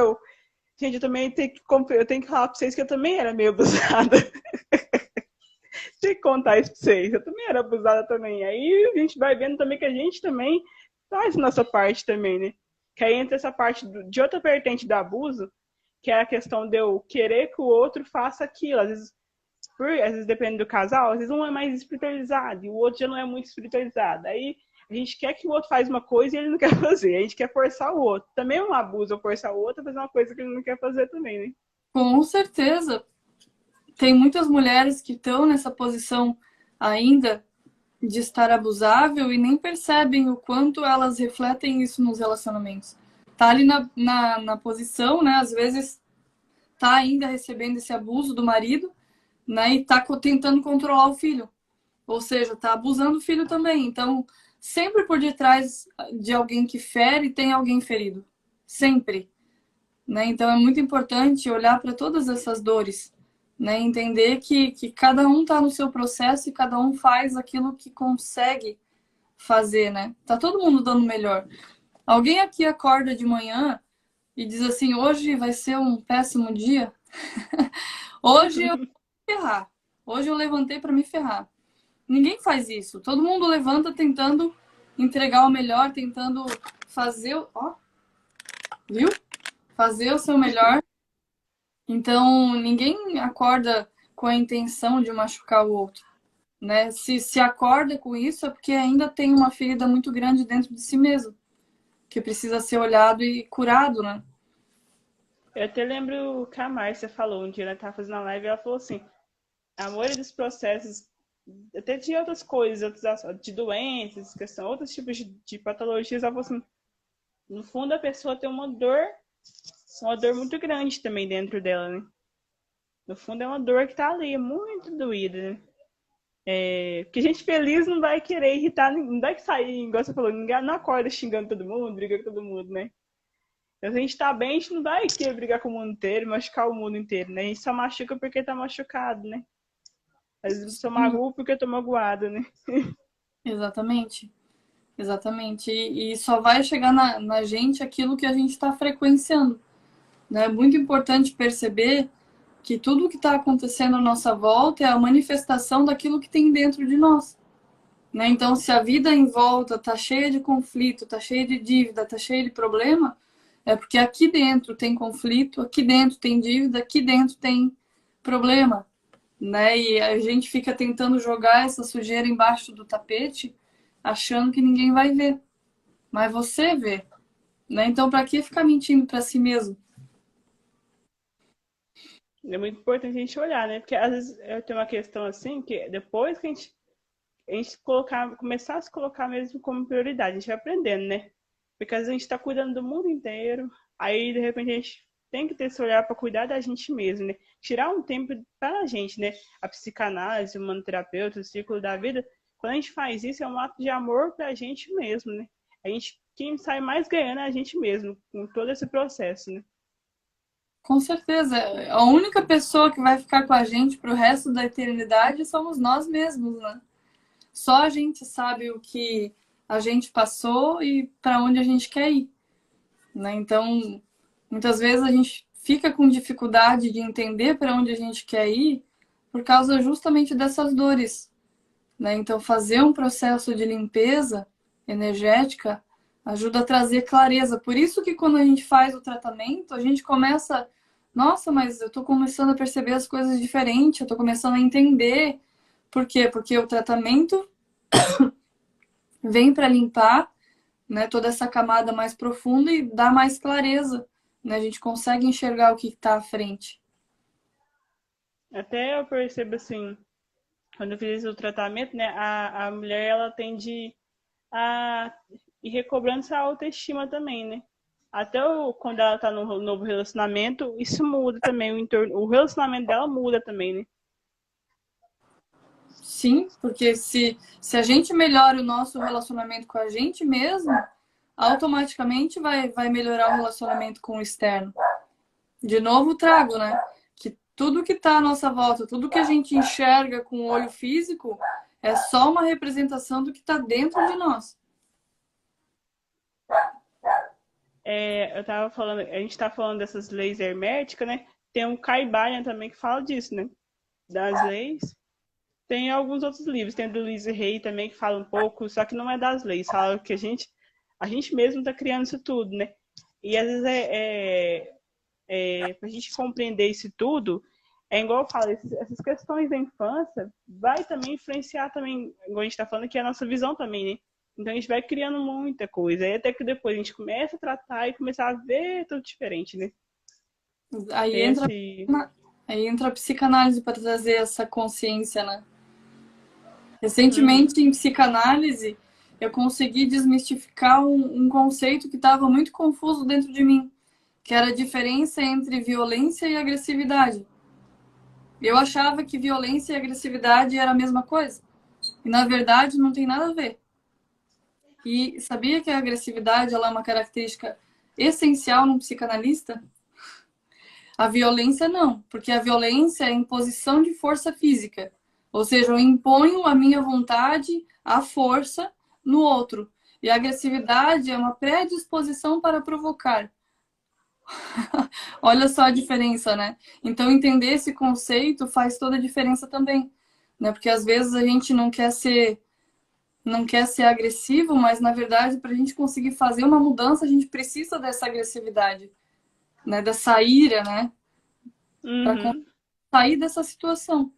gente, eu também eu tenho que falar pra vocês que eu também era meio abusada. Tem que contar isso pra vocês. Eu também era abusada também. Aí a gente vai vendo também que a gente também faz nossa parte também, né? Que aí entra essa parte de outra vertente do abuso, que é a questão de eu querer que o outro faça aquilo. Às vezes depende do casal, às vezes um é mais espiritualizado e o outro já não é muito espiritualizado. Aí a gente quer que o outro faz uma coisa e ele não quer fazer. A gente quer forçar o outro. Também é um abuso eu forçar o outro a fazer uma coisa que ele não quer fazer também, né? Com certeza. Tem muitas mulheres que estão nessa posição ainda de estar abusável e nem percebem o quanto elas refletem isso nos relacionamentos. Tá ali na posição, né? Às vezes tá ainda recebendo esse abuso do marido, né? E tá tentando controlar o filho. Ou seja, tá abusando do filho também. Então, sempre por detrás de alguém que fere, tem alguém ferido. Sempre. né? Então é muito importante olhar para todas essas dores, né? Entender que cada um está no seu processo e cada um faz aquilo que consegue fazer, né? Tá todo mundo dando o melhor. Alguém aqui acorda de manhã e diz assim: hoje vai ser um péssimo dia. Hoje eu vou me ferrar. Hoje eu levantei para me ferrar. Ninguém faz isso. Todo mundo levanta tentando entregar o melhor, tentando fazer, ó, viu? Fazer o seu melhor. Então, ninguém acorda com a intenção de machucar o outro, né? Se acorda com isso é porque ainda tem uma ferida muito grande dentro de si mesmo, que precisa ser olhado e curado, né? Eu até lembro que a Márcia falou um dia, ela estava fazendo uma live e ela falou assim, a maioria dos processos, até de outras coisas, de doenças, questão, outros tipos de patologias, ela falou assim, no fundo a pessoa tem uma dor muito grande também dentro dela, né? No fundo é uma dor que tá ali, é muito doída, né? Porque gente feliz não vai querer irritar, não vai sair, igual você falou, ninguém não acorda xingando todo mundo, brigando com todo mundo, né? Então, se a gente tá bem, a gente não vai querer brigar com o mundo inteiro, machucar o mundo inteiro, né? A gente só machuca porque tá machucado, né? Às vezes a pessoa magoa porque tô magoado, né? Exatamente. Exatamente. E só vai chegar na gente aquilo que a gente está frequenciando, né? É muito importante perceber que tudo que está acontecendo à nossa volta é a manifestação daquilo que tem dentro de nós, né? Então, se a vida em volta está cheia de conflito, está cheia de dívida, está cheia de problema, é porque aqui dentro tem conflito, aqui dentro tem dívida, aqui dentro tem problema, né? E a gente fica tentando jogar essa sujeira embaixo do tapete, achando que ninguém vai ver, mas você vê, né? Então, para que ficar mentindo para si mesmo? É muito importante a gente olhar, né? Porque às vezes eu tenho uma questão assim, que depois que a gente começar a se colocar mesmo como prioridade, a gente vai aprendendo, né? Porque às vezes a gente está cuidando do mundo inteiro, aí de repente a gente tem que ter esse olhar para cuidar da gente mesmo, né? Tirar um tempo para a gente, né? A psicanálise, o manoterapeuta, o ciclo da vida, quando a gente faz isso, é um ato de amor para a gente mesmo, né? Quem sai mais ganhando é a gente mesmo, com todo esse processo, né? Com certeza, a única pessoa que vai ficar com a gente para o resto da eternidade somos nós mesmos, né? Só a gente sabe o que a gente passou e para onde a gente quer ir, né? Então, muitas vezes a gente fica com dificuldade de entender para onde a gente quer ir por causa justamente dessas dores, né? Então, fazer um processo de limpeza energética ajuda a trazer clareza. Por isso que quando a gente faz o tratamento, a gente começa, nossa, mas eu estou começando a perceber as coisas diferentes, eu estou começando a entender. Por quê? Porque o tratamento vem para limpar, né, toda essa camada mais profunda e dar mais clareza, né? A gente consegue enxergar o que está à frente. Até eu percebo assim, quando eu fiz o tratamento, né, a mulher ela tende a ir recobrando essa autoestima também, né? Quando ela tá no novo relacionamento, isso muda também, o relacionamento dela muda também, né? Sim, porque se a gente melhora o nosso relacionamento com a gente mesmo, automaticamente vai melhorar o relacionamento com o externo. De novo, trago, né? Que tudo que está à nossa volta, tudo que a gente enxerga com o olho físico, é só uma representação do que está dentro de nós. Eu tava falando, a gente tá falando dessas leis herméticas, né? Tem um Caibalion também que fala disso, né? Das leis. Tem alguns outros livros, tem o do Luiz Rey também que fala um pouco, só que não é das leis, fala que a gente mesmo tá criando isso tudo, né? E às vezes pra gente compreender isso tudo, é igual eu falo, essas questões da infância vai também influenciar também, igual a gente tá falando, que é a nossa visão também, né? Então a gente vai criando muita coisa, aí até que depois a gente começa a tratar e começar a ver tudo diferente, né? Aí Tem entra, esse. aí entra a psicanálise para trazer essa consciência, né? Uhum. Recentemente, em psicanálise, eu consegui desmistificar um conceito que estava muito confuso dentro de mim, que era a diferença entre violência e agressividade. Eu achava que violência e agressividade era a mesma coisa. E, na verdade, não tem nada a ver. E sabia que a agressividade ela é uma característica essencial num psicanalista? A violência não, porque a violência é imposição de força física. Ou seja, eu imponho a minha vontade, a força no outro. E a agressividade é uma predisposição para provocar. Olha só a diferença, né? Então, entender esse conceito faz toda a diferença também, né? Porque às vezes a gente não quer ser agressivo, mas na verdade, para a gente conseguir fazer uma mudança, a gente precisa dessa agressividade, né? Dessa ira, né? Para Uhum. sair dessa situação.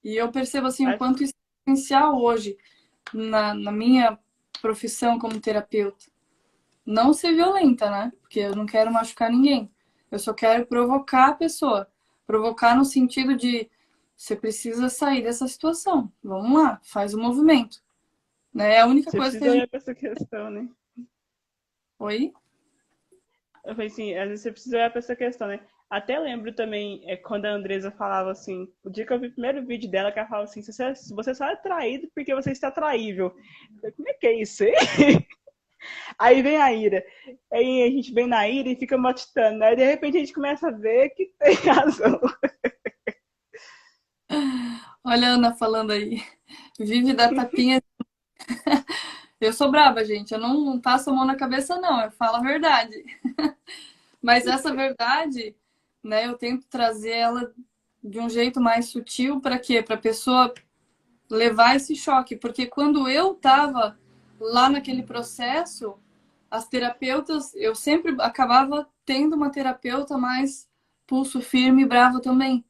E eu percebo assim o Acho- quanto isso é essencial hoje na minha profissão como terapeuta. Não ser violenta, né? Porque eu não quero machucar ninguém. Eu só quero provocar a pessoa. Provocar no sentido de você precisa sair dessa situação. Vamos lá, faz o movimento. Né? É a única Você coisa que a precisa gente. olhar para essa questão, né? Oi? Eu falei assim, às vezes você precisa olhar para essa questão, né? Até lembro também quando a Andresa falava assim, o dia que eu vi o primeiro vídeo dela, que ela falava assim, você só é traído porque você está traível. Eu falei, como é que é isso? Hein? Aí vem a ira. Aí a gente vem na ira e fica matutando. Aí de repente a gente começa a ver que tem razão. Olha a Ana falando aí. Vive da tapinha. Eu sou brava, gente. Eu não passo a mão na cabeça, não. Eu falo a verdade. Mas essa verdade, né, eu tento trazer ela de um jeito mais sutil para quê? Para a pessoa levar esse choque. Porque quando eu estava lá naquele processo, as terapeutas, eu sempre acabava tendo uma terapeuta mais pulso firme e brava também.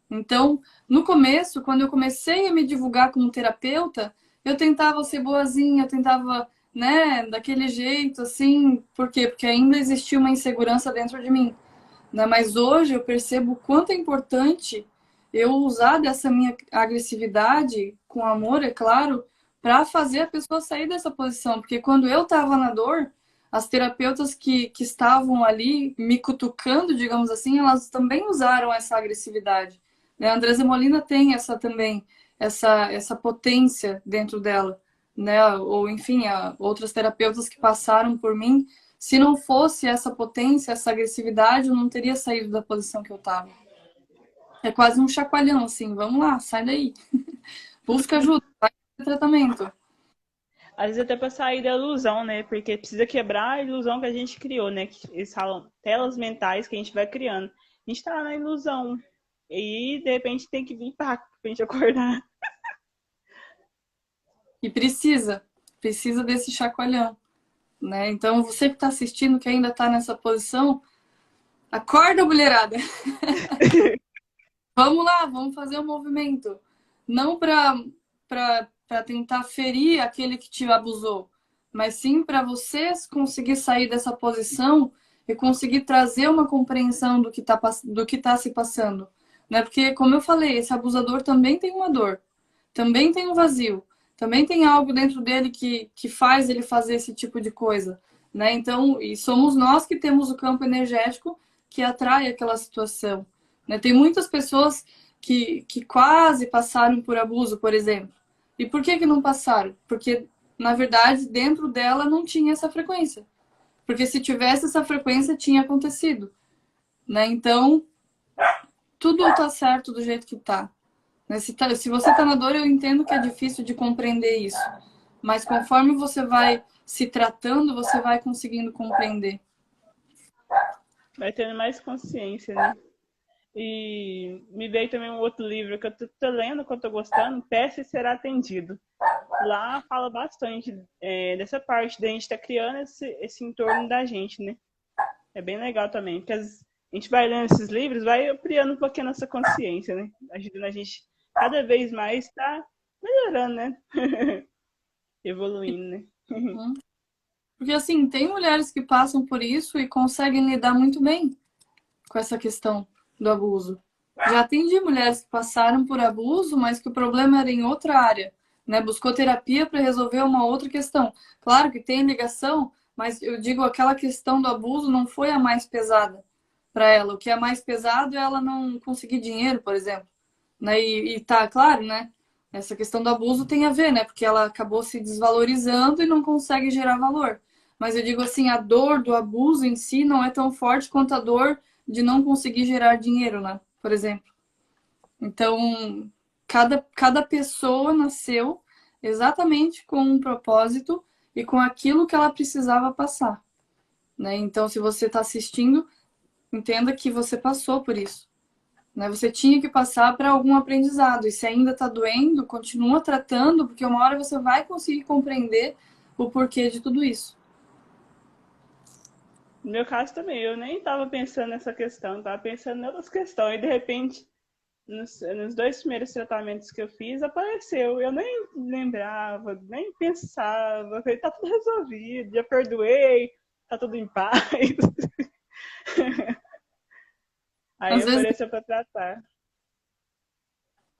Então, no começo, quando eu comecei a me divulgar como terapeuta, eu tentava ser boazinha, eu tentava, né, daquele jeito, assim, por quê? Porque ainda existia uma insegurança dentro de mim, né? Mas hoje eu percebo o quanto é importante eu usar dessa minha agressividade, com amor, é claro, para fazer a pessoa sair dessa posição. Porque quando eu estava na dor, as terapeutas que estavam ali me cutucando, digamos assim, elas também usaram essa agressividade. Né? A Andresa Molina tem essa também, essa potência dentro dela. Né? Ou, enfim, outras terapeutas que passaram por mim, se não fosse essa potência, essa agressividade, eu não teria saído da posição que eu estava. É quase um chacoalhão, assim, vamos lá, sai daí. Busca ajuda, vai para tratamento. Às vezes até para sair da ilusão, né? Porque precisa quebrar a ilusão que a gente criou, né? Que eles falam telas mentais que a gente vai criando. A gente tá na ilusão. E de repente tem que vir pra gente acordar. E precisa desse chacoalhão, né? Então, você que está assistindo, que ainda está nessa posição, acorda, mulherada! Vamos lá, vamos fazer um movimento. Não para tentar ferir aquele que te abusou, mas sim para você conseguir sair dessa posição e conseguir trazer uma compreensão do que tá se passando. Né? Porque, como eu falei, esse abusador também tem uma dor, também tem um vazio, também tem algo dentro dele que faz ele fazer esse tipo de coisa. Né? Então, e somos nós que temos o campo energético que atrai aquela situação. Né? Tem muitas pessoas que quase passaram por abuso, por exemplo. E por que não passaram? Porque, na verdade, dentro dela não tinha essa frequência. Porque se tivesse essa frequência, tinha acontecido. Né? Então, tudo está certo do jeito que está. Né? Se você está na dor, eu entendo que é difícil de compreender isso. Mas conforme você vai se tratando, você vai conseguindo compreender. Vai tendo mais consciência, né? E me veio também um outro livro que eu tô lendo, que eu tô gostando, Peça e Será Atendido. Lá fala bastante dessa parte da gente estar criando esse entorno da gente, né? É bem legal também, porque a gente vai lendo esses livros, vai ampliando um pouquinho a nossa consciência, né? Ajudando a gente cada vez mais tá melhorando, né? Evoluindo, né? Porque, assim, tem mulheres que passam por isso e conseguem lidar muito bem com essa questão do abuso. Já atendi mulheres que passaram por abuso, mas que o problema era em outra área, né? Buscou terapia para resolver uma outra questão. Claro que tem ligação, mas eu digo aquela questão do abuso não foi a mais pesada para ela. O que é mais pesado é ela não conseguir dinheiro, por exemplo. Né? E tá claro, né? Essa questão do abuso tem a ver, né? Porque ela acabou se desvalorizando e não consegue gerar valor. Mas eu digo assim, a dor do abuso em si não é tão forte quanto a dor de não conseguir gerar dinheiro, né? Por exemplo. Então, cada pessoa nasceu exatamente com um propósito e com aquilo que ela precisava passar, né? Então, se você está assistindo, entenda que você passou por isso, né? Você tinha que passar para algum aprendizado. E se ainda está doendo, continua tratando, porque uma hora você vai conseguir compreender o porquê de tudo isso. No meu caso também, eu nem estava pensando nessa questão, estava pensando em outras questões. E de repente, nos 2 primeiros tratamentos que eu fiz, apareceu. Eu nem lembrava, nem pensava. Eu falei, tá tudo resolvido, já perdoei, tá tudo em paz. Aí Às vezes, apareceu para tratar.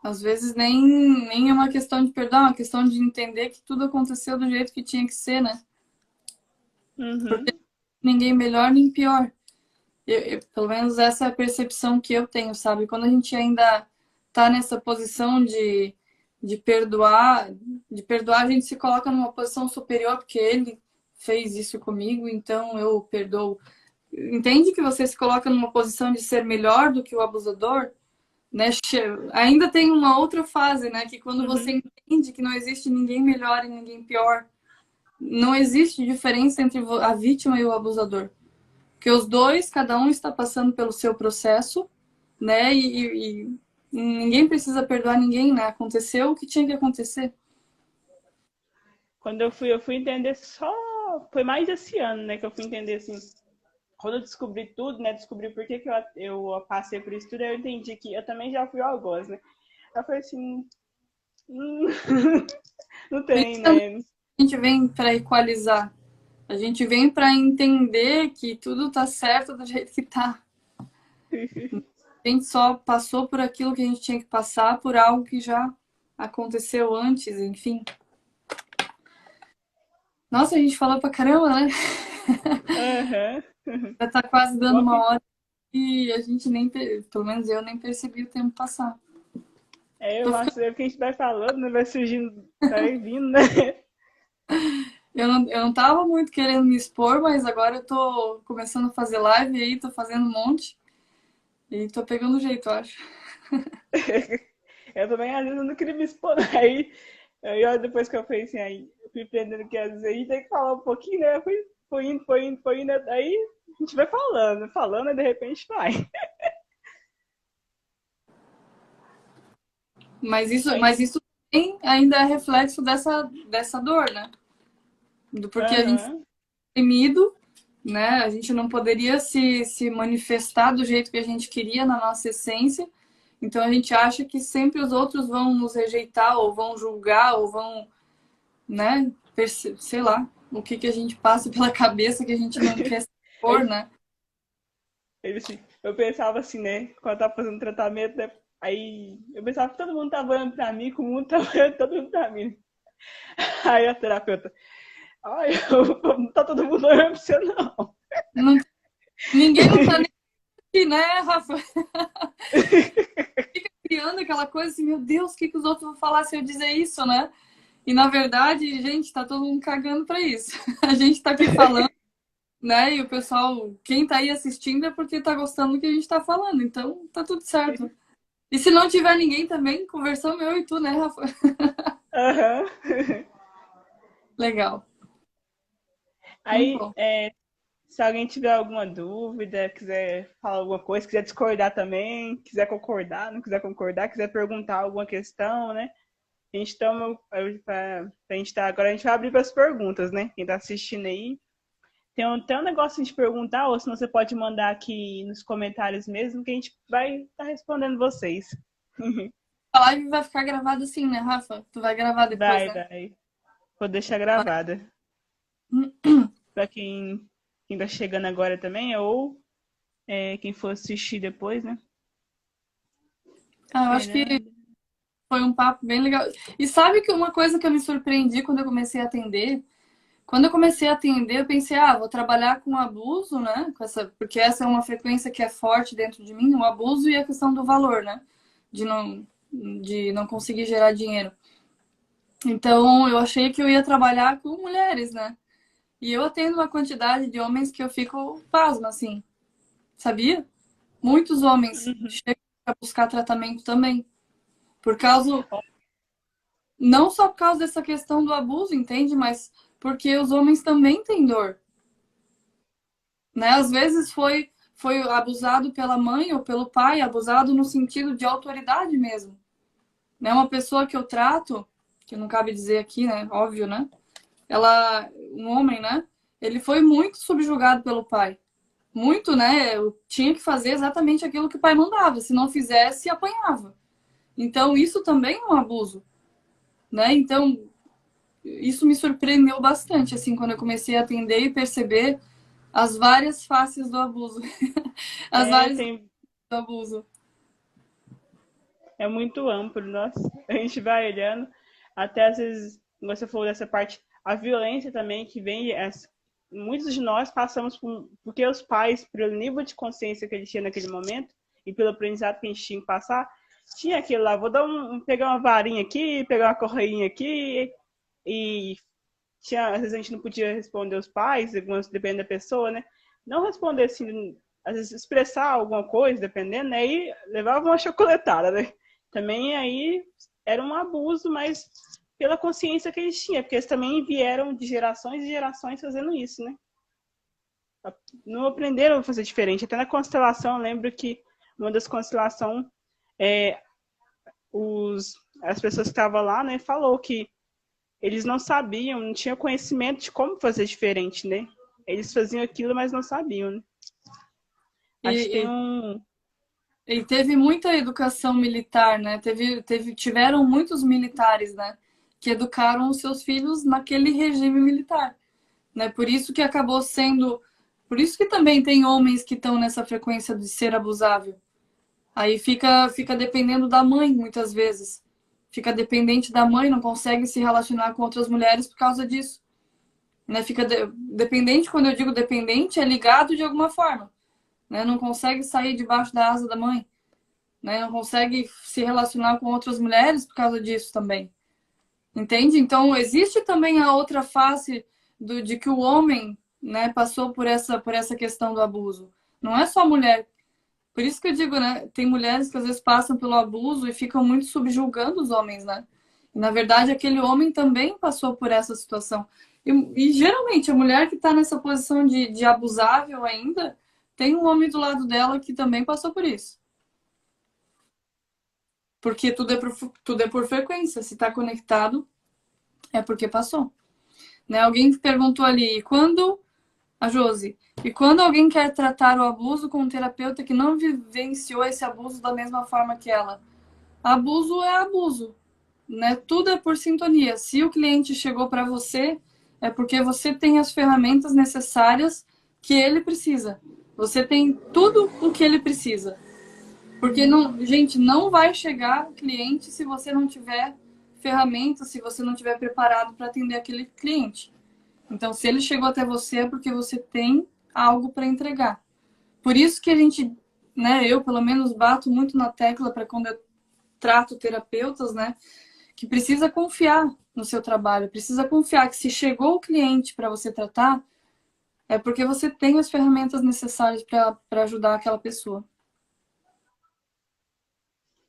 às vezes nem é uma questão de perdão, é uma questão de entender que tudo aconteceu do jeito que tinha que ser, né? Porque Uhum, ninguém melhor nem pior. Pelo menos essa é a percepção que eu tenho, sabe? Quando a gente ainda tá nessa posição de perdoar, a gente se coloca numa posição superior, porque ele fez isso comigo, então eu perdoo. Entende que você se coloca numa posição de ser melhor do que o abusador? Né? Ainda tem uma outra fase, né? Que quando você uhum. entende que não existe ninguém melhor e ninguém pior, não existe diferença entre a vítima e o abusador. Porque os dois, cada um está passando pelo seu processo, né? E ninguém precisa perdoar ninguém, né? Aconteceu o que tinha que acontecer. Quando eu fui entender só. Foi mais esse ano, né? Que eu fui entender assim. Quando eu descobri tudo, né? Descobri por que eu passei por isso tudo, eu entendi que eu também já fui algoz, né? Eu falei assim. Hum, não Por tem, isso também né? a gente vem para equalizar. A gente vem para entender que tudo tá certo do jeito que tá. A gente só passou por aquilo que a gente tinha que passar, por algo que já aconteceu antes, enfim. Nossa, a gente falou pra caramba, né? Aham. Já tá quase dando Bom uma que hora e a gente nem, pelo menos eu nem percebi o tempo passar. Tô eu ficando... acho que a gente vai falando, né? Vai surgindo, vai vindo, né? eu não tava muito querendo me expor, mas agora eu tô começando a fazer live aí, tô fazendo um monte e tô pegando jeito, eu acho. Eu também, às vezes, eu não queria me expor. Aí depois que eu fiz assim, aí eu fui aprendendo que às vezes a gente tem que falar um pouquinho, né? Eu fui indo, aí a gente vai falando, e de repente vai. Mas Aí, isso também ainda é reflexo dessa dor, né? Do porquê a gente foi aham. oprimido, né? A gente não poderia se manifestar do jeito que a gente queria na nossa essência. Então a gente acha que sempre os outros vão nos rejeitar, ou vão julgar, ou vão, né? Sei lá, o que a gente passa pela cabeça que a gente não quer se expor, Aí, né? assim, eu pensava assim, né? Quando eu tava fazendo tratamento, né? Aí eu pensava que todo mundo tava olhando pra mim, que o mundo tava olhando todo mundo pra mim. Aí a terapeuta, ai, não tá todo mundo olhando pra você, não. Não, ninguém não tá nem aqui, né, Rafa? Criando aquela coisa assim, meu Deus, o que os outros vão falar se eu dizer isso, né? E na verdade, gente, tá todo mundo cagando pra isso. A gente tá aqui falando, né? E o pessoal, quem tá aí assistindo é porque tá gostando do que a gente tá falando. Então, tá tudo certo. E se não tiver ninguém também, conversamos eu e tu, né, Rafa? Aham. Legal. Muito Aí, bom. se alguém tiver alguma dúvida, quiser falar alguma coisa, quiser discordar também, quiser concordar, não quiser concordar, quiser perguntar alguma questão, né? A gente toma, pra gente tá, agora a gente vai abrir para as perguntas, né? Quem tá assistindo aí. Tem um negócio de perguntar, ou senão você pode mandar aqui nos comentários mesmo, que a gente vai estar respondendo vocês. A live vai ficar gravada assim, né, Rafa? Tu vai gravar depois, Vai, né? vai. Vou deixar gravada. Para quem tá chegando agora também, ou quem for assistir depois, né? Ah, eu acho que Fernanda. foi um papo bem legal. E sabe que uma coisa que eu me surpreendi quando eu comecei a atender? Quando eu comecei a atender, eu pensei, vou trabalhar com abuso, né? Porque essa é uma frequência que é forte dentro de mim, o abuso e a questão do valor, né? De não, de não conseguir gerar dinheiro. Então, eu achei que eu ia trabalhar com mulheres, né? E eu atendo uma quantidade de homens que eu fico pasma, assim. Sabia? Muitos homens Uhum. chegam para buscar tratamento também. Por causa, não só por causa dessa questão do abuso, entende? Mas porque os homens também têm dor, né? Às vezes foi abusado pela mãe ou pelo pai, abusado no sentido de autoridade mesmo. Né? Uma pessoa que eu trato, que não cabe dizer aqui, né? Óbvio, né? Um homem, né? Ele foi muito subjugado pelo pai. Muito, né? Eu tinha que fazer exatamente aquilo que o pai mandava. Se não fizesse, apanhava. Então, isso também é um abuso, né? Então, isso me surpreendeu bastante, assim, quando eu comecei a atender e perceber as várias faces do abuso. As É, várias tem, do abuso. é muito amplo, nossa. A gente vai olhando, até às vezes, como você falou dessa parte, a violência também que vem, muitos de nós passamos porque os pais, pelo nível de consciência que eles tinham naquele momento, e pelo aprendizado que a gente tinha que passar, tinha aquilo lá, vou dar pegar uma varinha aqui, pegar uma correinha aqui, e às vezes a gente não podia responder os pais, dependendo da pessoa, né? Não responder assim, às vezes expressar alguma coisa, dependendo, né? E levava uma chocolatada, né? Também aí era um abuso, mas pela consciência que eles tinham, porque eles também vieram de gerações e gerações fazendo isso, né? Não aprenderam a fazer diferente. Até na constelação, eu lembro que uma das constelações, é, as pessoas que estavam lá, né, falou que eles não sabiam, não tinham conhecimento de como fazer diferente, né? Eles faziam aquilo, mas não sabiam, né? Acho que tem E, um. e teve muita educação militar, né? Tiveram muitos militares, né? Que educaram os seus filhos naquele regime militar, né? Por isso que acabou sendo. Por isso que também tem homens que estão nessa frequência de ser abusável. Aí fica dependendo da mãe, muitas vezes. Fica dependente da mãe, não consegue se relacionar com outras mulheres por causa disso. Né? Dependente, quando eu digo dependente, é ligado de alguma forma. Né? Não consegue sair debaixo da asa da mãe. Né? Não consegue se relacionar com outras mulheres por causa disso também. Entende? Então, existe também a outra face de que o homem, né, passou por essa questão do abuso. Não é só a mulher. Por isso que eu digo, né? Tem mulheres que às vezes passam pelo abuso e ficam muito subjulgando os homens, né? E, na verdade, aquele homem também passou por essa situação. E geralmente, a mulher que está nessa posição de abusável ainda, tem um homem do lado dela que também passou por isso. Porque tudo é por frequência. Se está conectado, é porque passou. Né? Alguém perguntou ali, quando a Josi. E quando alguém quer tratar o abuso com um terapeuta que não vivenciou esse abuso da mesma forma que ela? Abuso é abuso, né? Tudo é por sintonia. Se o cliente chegou para você, é porque você tem as ferramentas necessárias que ele precisa. Você tem tudo o que ele precisa. Porque não, gente, não vai chegar cliente se você não tiver ferramentas, se você não tiver preparado para atender aquele cliente. Então, se ele chegou até você é porque você tem algo para entregar. Por isso que a gente, né, eu pelo menos bato muito na tecla para quando eu trato terapeutas, né, que precisa confiar no seu trabalho, precisa confiar que se chegou o cliente para você tratar, é porque você tem as ferramentas necessárias para ajudar aquela pessoa.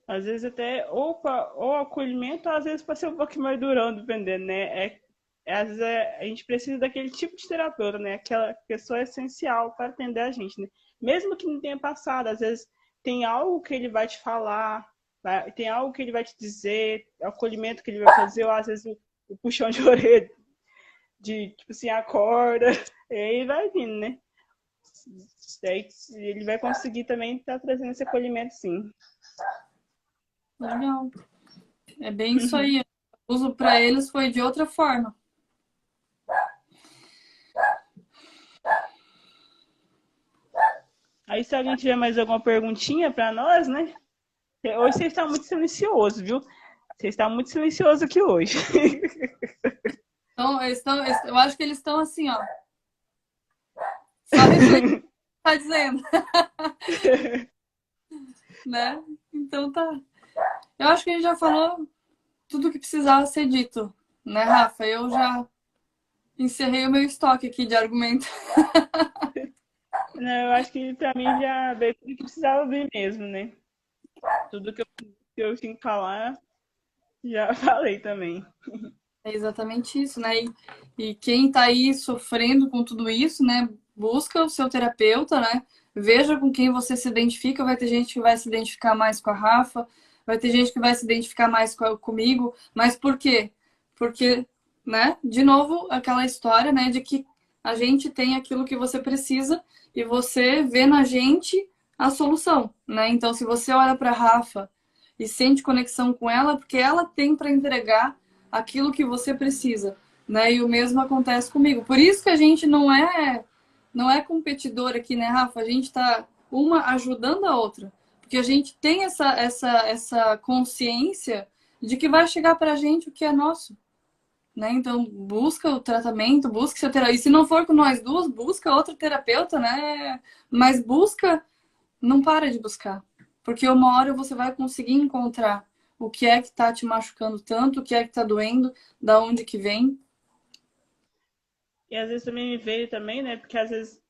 Às vezes até, ou acolhimento, ou às vezes para ser um pouquinho mais durão, dependendo, né? Às vezes a gente precisa daquele tipo de terapeuta, né? Aquela pessoa essencial para atender a gente, né? Mesmo que não tenha passado, às vezes tem algo que ele vai te falar, tem algo que ele vai te dizer, o acolhimento que ele vai fazer, ou às vezes o puxão de orelha, de tipo assim, acorda, e aí vai vindo, né? Daí ele vai conseguir também estar trazendo esse acolhimento, sim. Legal. É bem isso aí. O uso para eles foi de outra forma. Aí se alguém tiver mais alguma perguntinha para nós, né? Hoje você está muito silencioso, viu? Você está muito silencioso aqui hoje. Então, eu acho que eles estão assim, ó. Só refletindo o que tá dizendo, né? Então tá. Eu acho que a gente já falou tudo o que precisava ser dito, né, Rafa? Eu já encerrei o meu estoque aqui de argumento. Não, eu acho que pra mim já veio tudo que precisava vir mesmo, né? Tudo que eu tinha que falar, já falei também. É exatamente isso, né? E quem tá aí sofrendo com tudo isso, né? Busca o seu terapeuta, né? Veja com quem você se identifica. Vai ter gente que vai se identificar mais com a Rafa, vai ter gente que vai se identificar mais comigo. Mas por quê? Porque, né? De novo, aquela história, né? De que a gente tem aquilo que você precisa e você vê na gente a solução, né? Então, se você olha para a Rafa e sente conexão com ela, porque ela tem para entregar aquilo que você precisa, né? E o mesmo acontece comigo. Por isso que a gente não é competidor aqui, né, Rafa? A gente está uma ajudando a outra, porque a gente tem essa consciência de que vai chegar para a gente o que é nosso, né? Então busca o tratamento, busca seu terapeuta. E se não for com nós duas, busca outro terapeuta, né? Mas busca, não para de buscar, porque uma hora você vai conseguir encontrar o que é que está te machucando tanto, o que é que está doendo, da onde que vem. E às vezes também me veio também, né? Porque às vezes,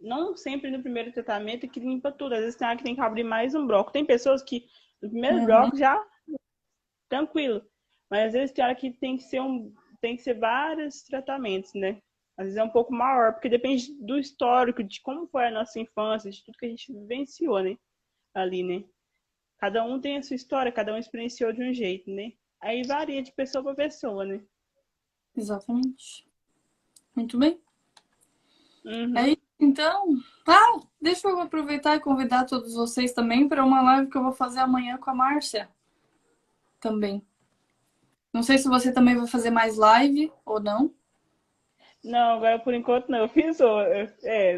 não sempre no primeiro tratamento que limpa tudo. Às vezes tem hora que tem que abrir mais um bloco. Tem pessoas que no primeiro Uhum. bloco já tranquilo. Mas às vezes tem hora que tem que ser vários tratamentos, né? Às vezes é um pouco maior, porque depende do histórico, de como foi a nossa infância, de tudo que a gente vivenciou, né? Ali, né? Cada um tem a sua história, cada um experienciou de um jeito, né? Aí varia de pessoa para pessoa, né? Exatamente. Muito bem. É Uhum. isso, então. Deixa eu aproveitar e convidar todos vocês também para uma live que eu vou fazer amanhã com a Márcia também. Não sei se você também vai fazer mais live ou não. Não, agora por enquanto não. Eu fiz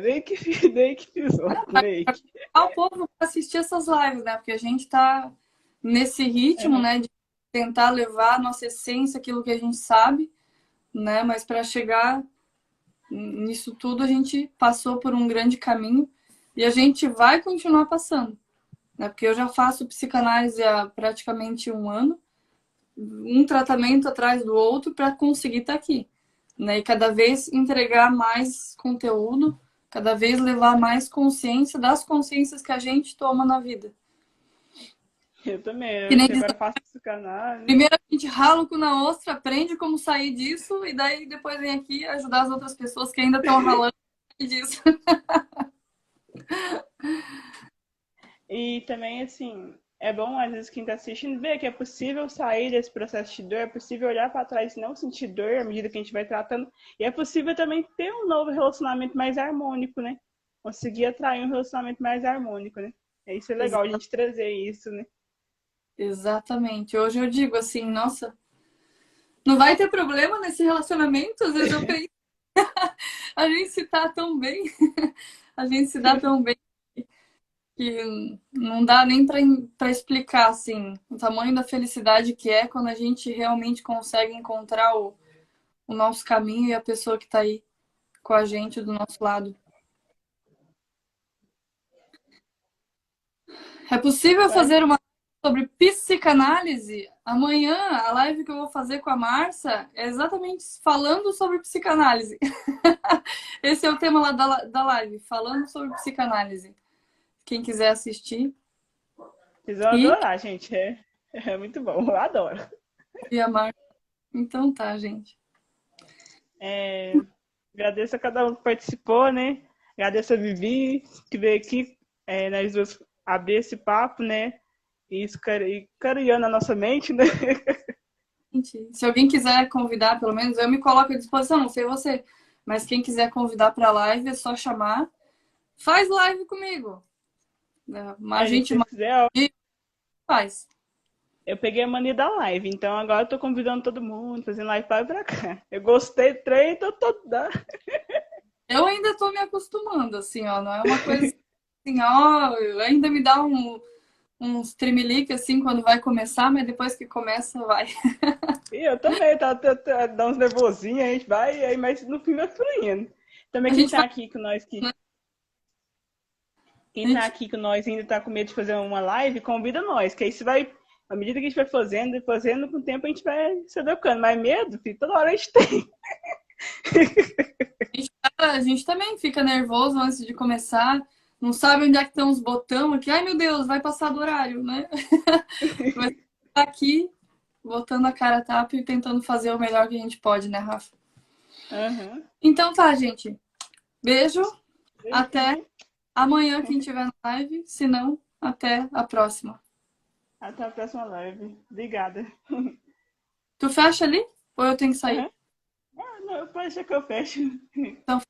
meio que, meio que fiz outro, meio que. O povo para assistir essas lives, né? Porque a gente está nesse ritmo, Uhum. né, de tentar levar a nossa essência, aquilo que a gente sabe, né? Mas para chegar nisso tudo, a gente passou por um grande caminho e a gente vai continuar passando, né? Porque eu já faço psicanálise há praticamente um ano, um tratamento atrás do outro para conseguir estar aqui, né? E cada vez entregar mais conteúdo, cada vez levar mais consciência das consciências que a gente toma na vida. Eu também. Que Eu nem que diz, agora faço psicanálise. primeiro a gente rala o cu na ostra, aprende como sair disso, e daí depois vem aqui ajudar as outras pessoas que ainda estão ralando disso. E também, assim, é bom, às vezes, quem está assistindo ver que é possível sair desse processo de dor, é possível olhar para trás e não sentir dor à medida que a gente vai tratando. E é possível também ter um novo relacionamento mais harmônico, né? Conseguir atrair um relacionamento mais harmônico, né? Isso é legal a gente trazer isso, né? Exatamente. Hoje eu digo assim, nossa, não vai ter problema nesse relacionamento? Às vezes eu penso, a gente se tá tão bem, a gente se dá tão bem que não dá nem para explicar assim o tamanho da felicidade que é quando a gente realmente consegue encontrar o nosso caminho e a pessoa que tá aí com a gente do nosso lado. É possível Vai. fazer uma sobre psicanálise? Amanhã, a live que eu vou fazer com a Marcia é exatamente falando sobre psicanálise. Esse é o tema lá da live, falando sobre psicanálise. Quem quiser assistir. Vocês vão E, adorar, gente. É muito bom, eu adoro. e a Marcia. Então tá, gente. Agradeço a cada um que participou, né? Agradeço a Vivi, que veio aqui, nós duas abrir esse papo, né? E clareando a nossa mente, né? Se alguém quiser convidar, pelo menos eu me coloco à disposição, não sei você. Mas quem quiser convidar para a live é só chamar. Faz live comigo. A Gente, se gente vocês quiserem, faz. eu peguei a mania da live, então agora eu tô convidando todo mundo, fazendo live para pra cá. Eu gostei do trem, então tô dando. Eu ainda estou me acostumando, assim, ó. Não é uma coisa assim, ó. Ainda me dá uns tremelique, assim, quando vai começar, mas depois que começa, vai. E eu também, dá uns nervosinhos, a gente vai, aí, mas no fim vai fluindo. Também A quem gente tá vai. aqui com nós, Né? A quem tá gente, aqui com nós ainda tá com medo de fazer uma live, convida nós, que aí você vai, à medida que a gente vai fazendo, com o tempo a gente vai se educando. Mas medo, filho, toda hora a gente tem. a gente também fica nervoso antes de começar, não sabe onde é que estão os botões aqui. Ai, meu Deus, vai passar do horário, né? Mas tá aqui, botando a cara a tapa e tentando fazer o melhor que a gente pode, né, Rafa? Uhum. Então tá, gente. Beijo. Até Beijinho. amanhã, quem tiver na live. Se não, até a próxima. Até a próxima live. Obrigada. Tu fecha ali? Ou eu tenho que sair? Uhum. Ah, não, pode ser que eu feche. Então,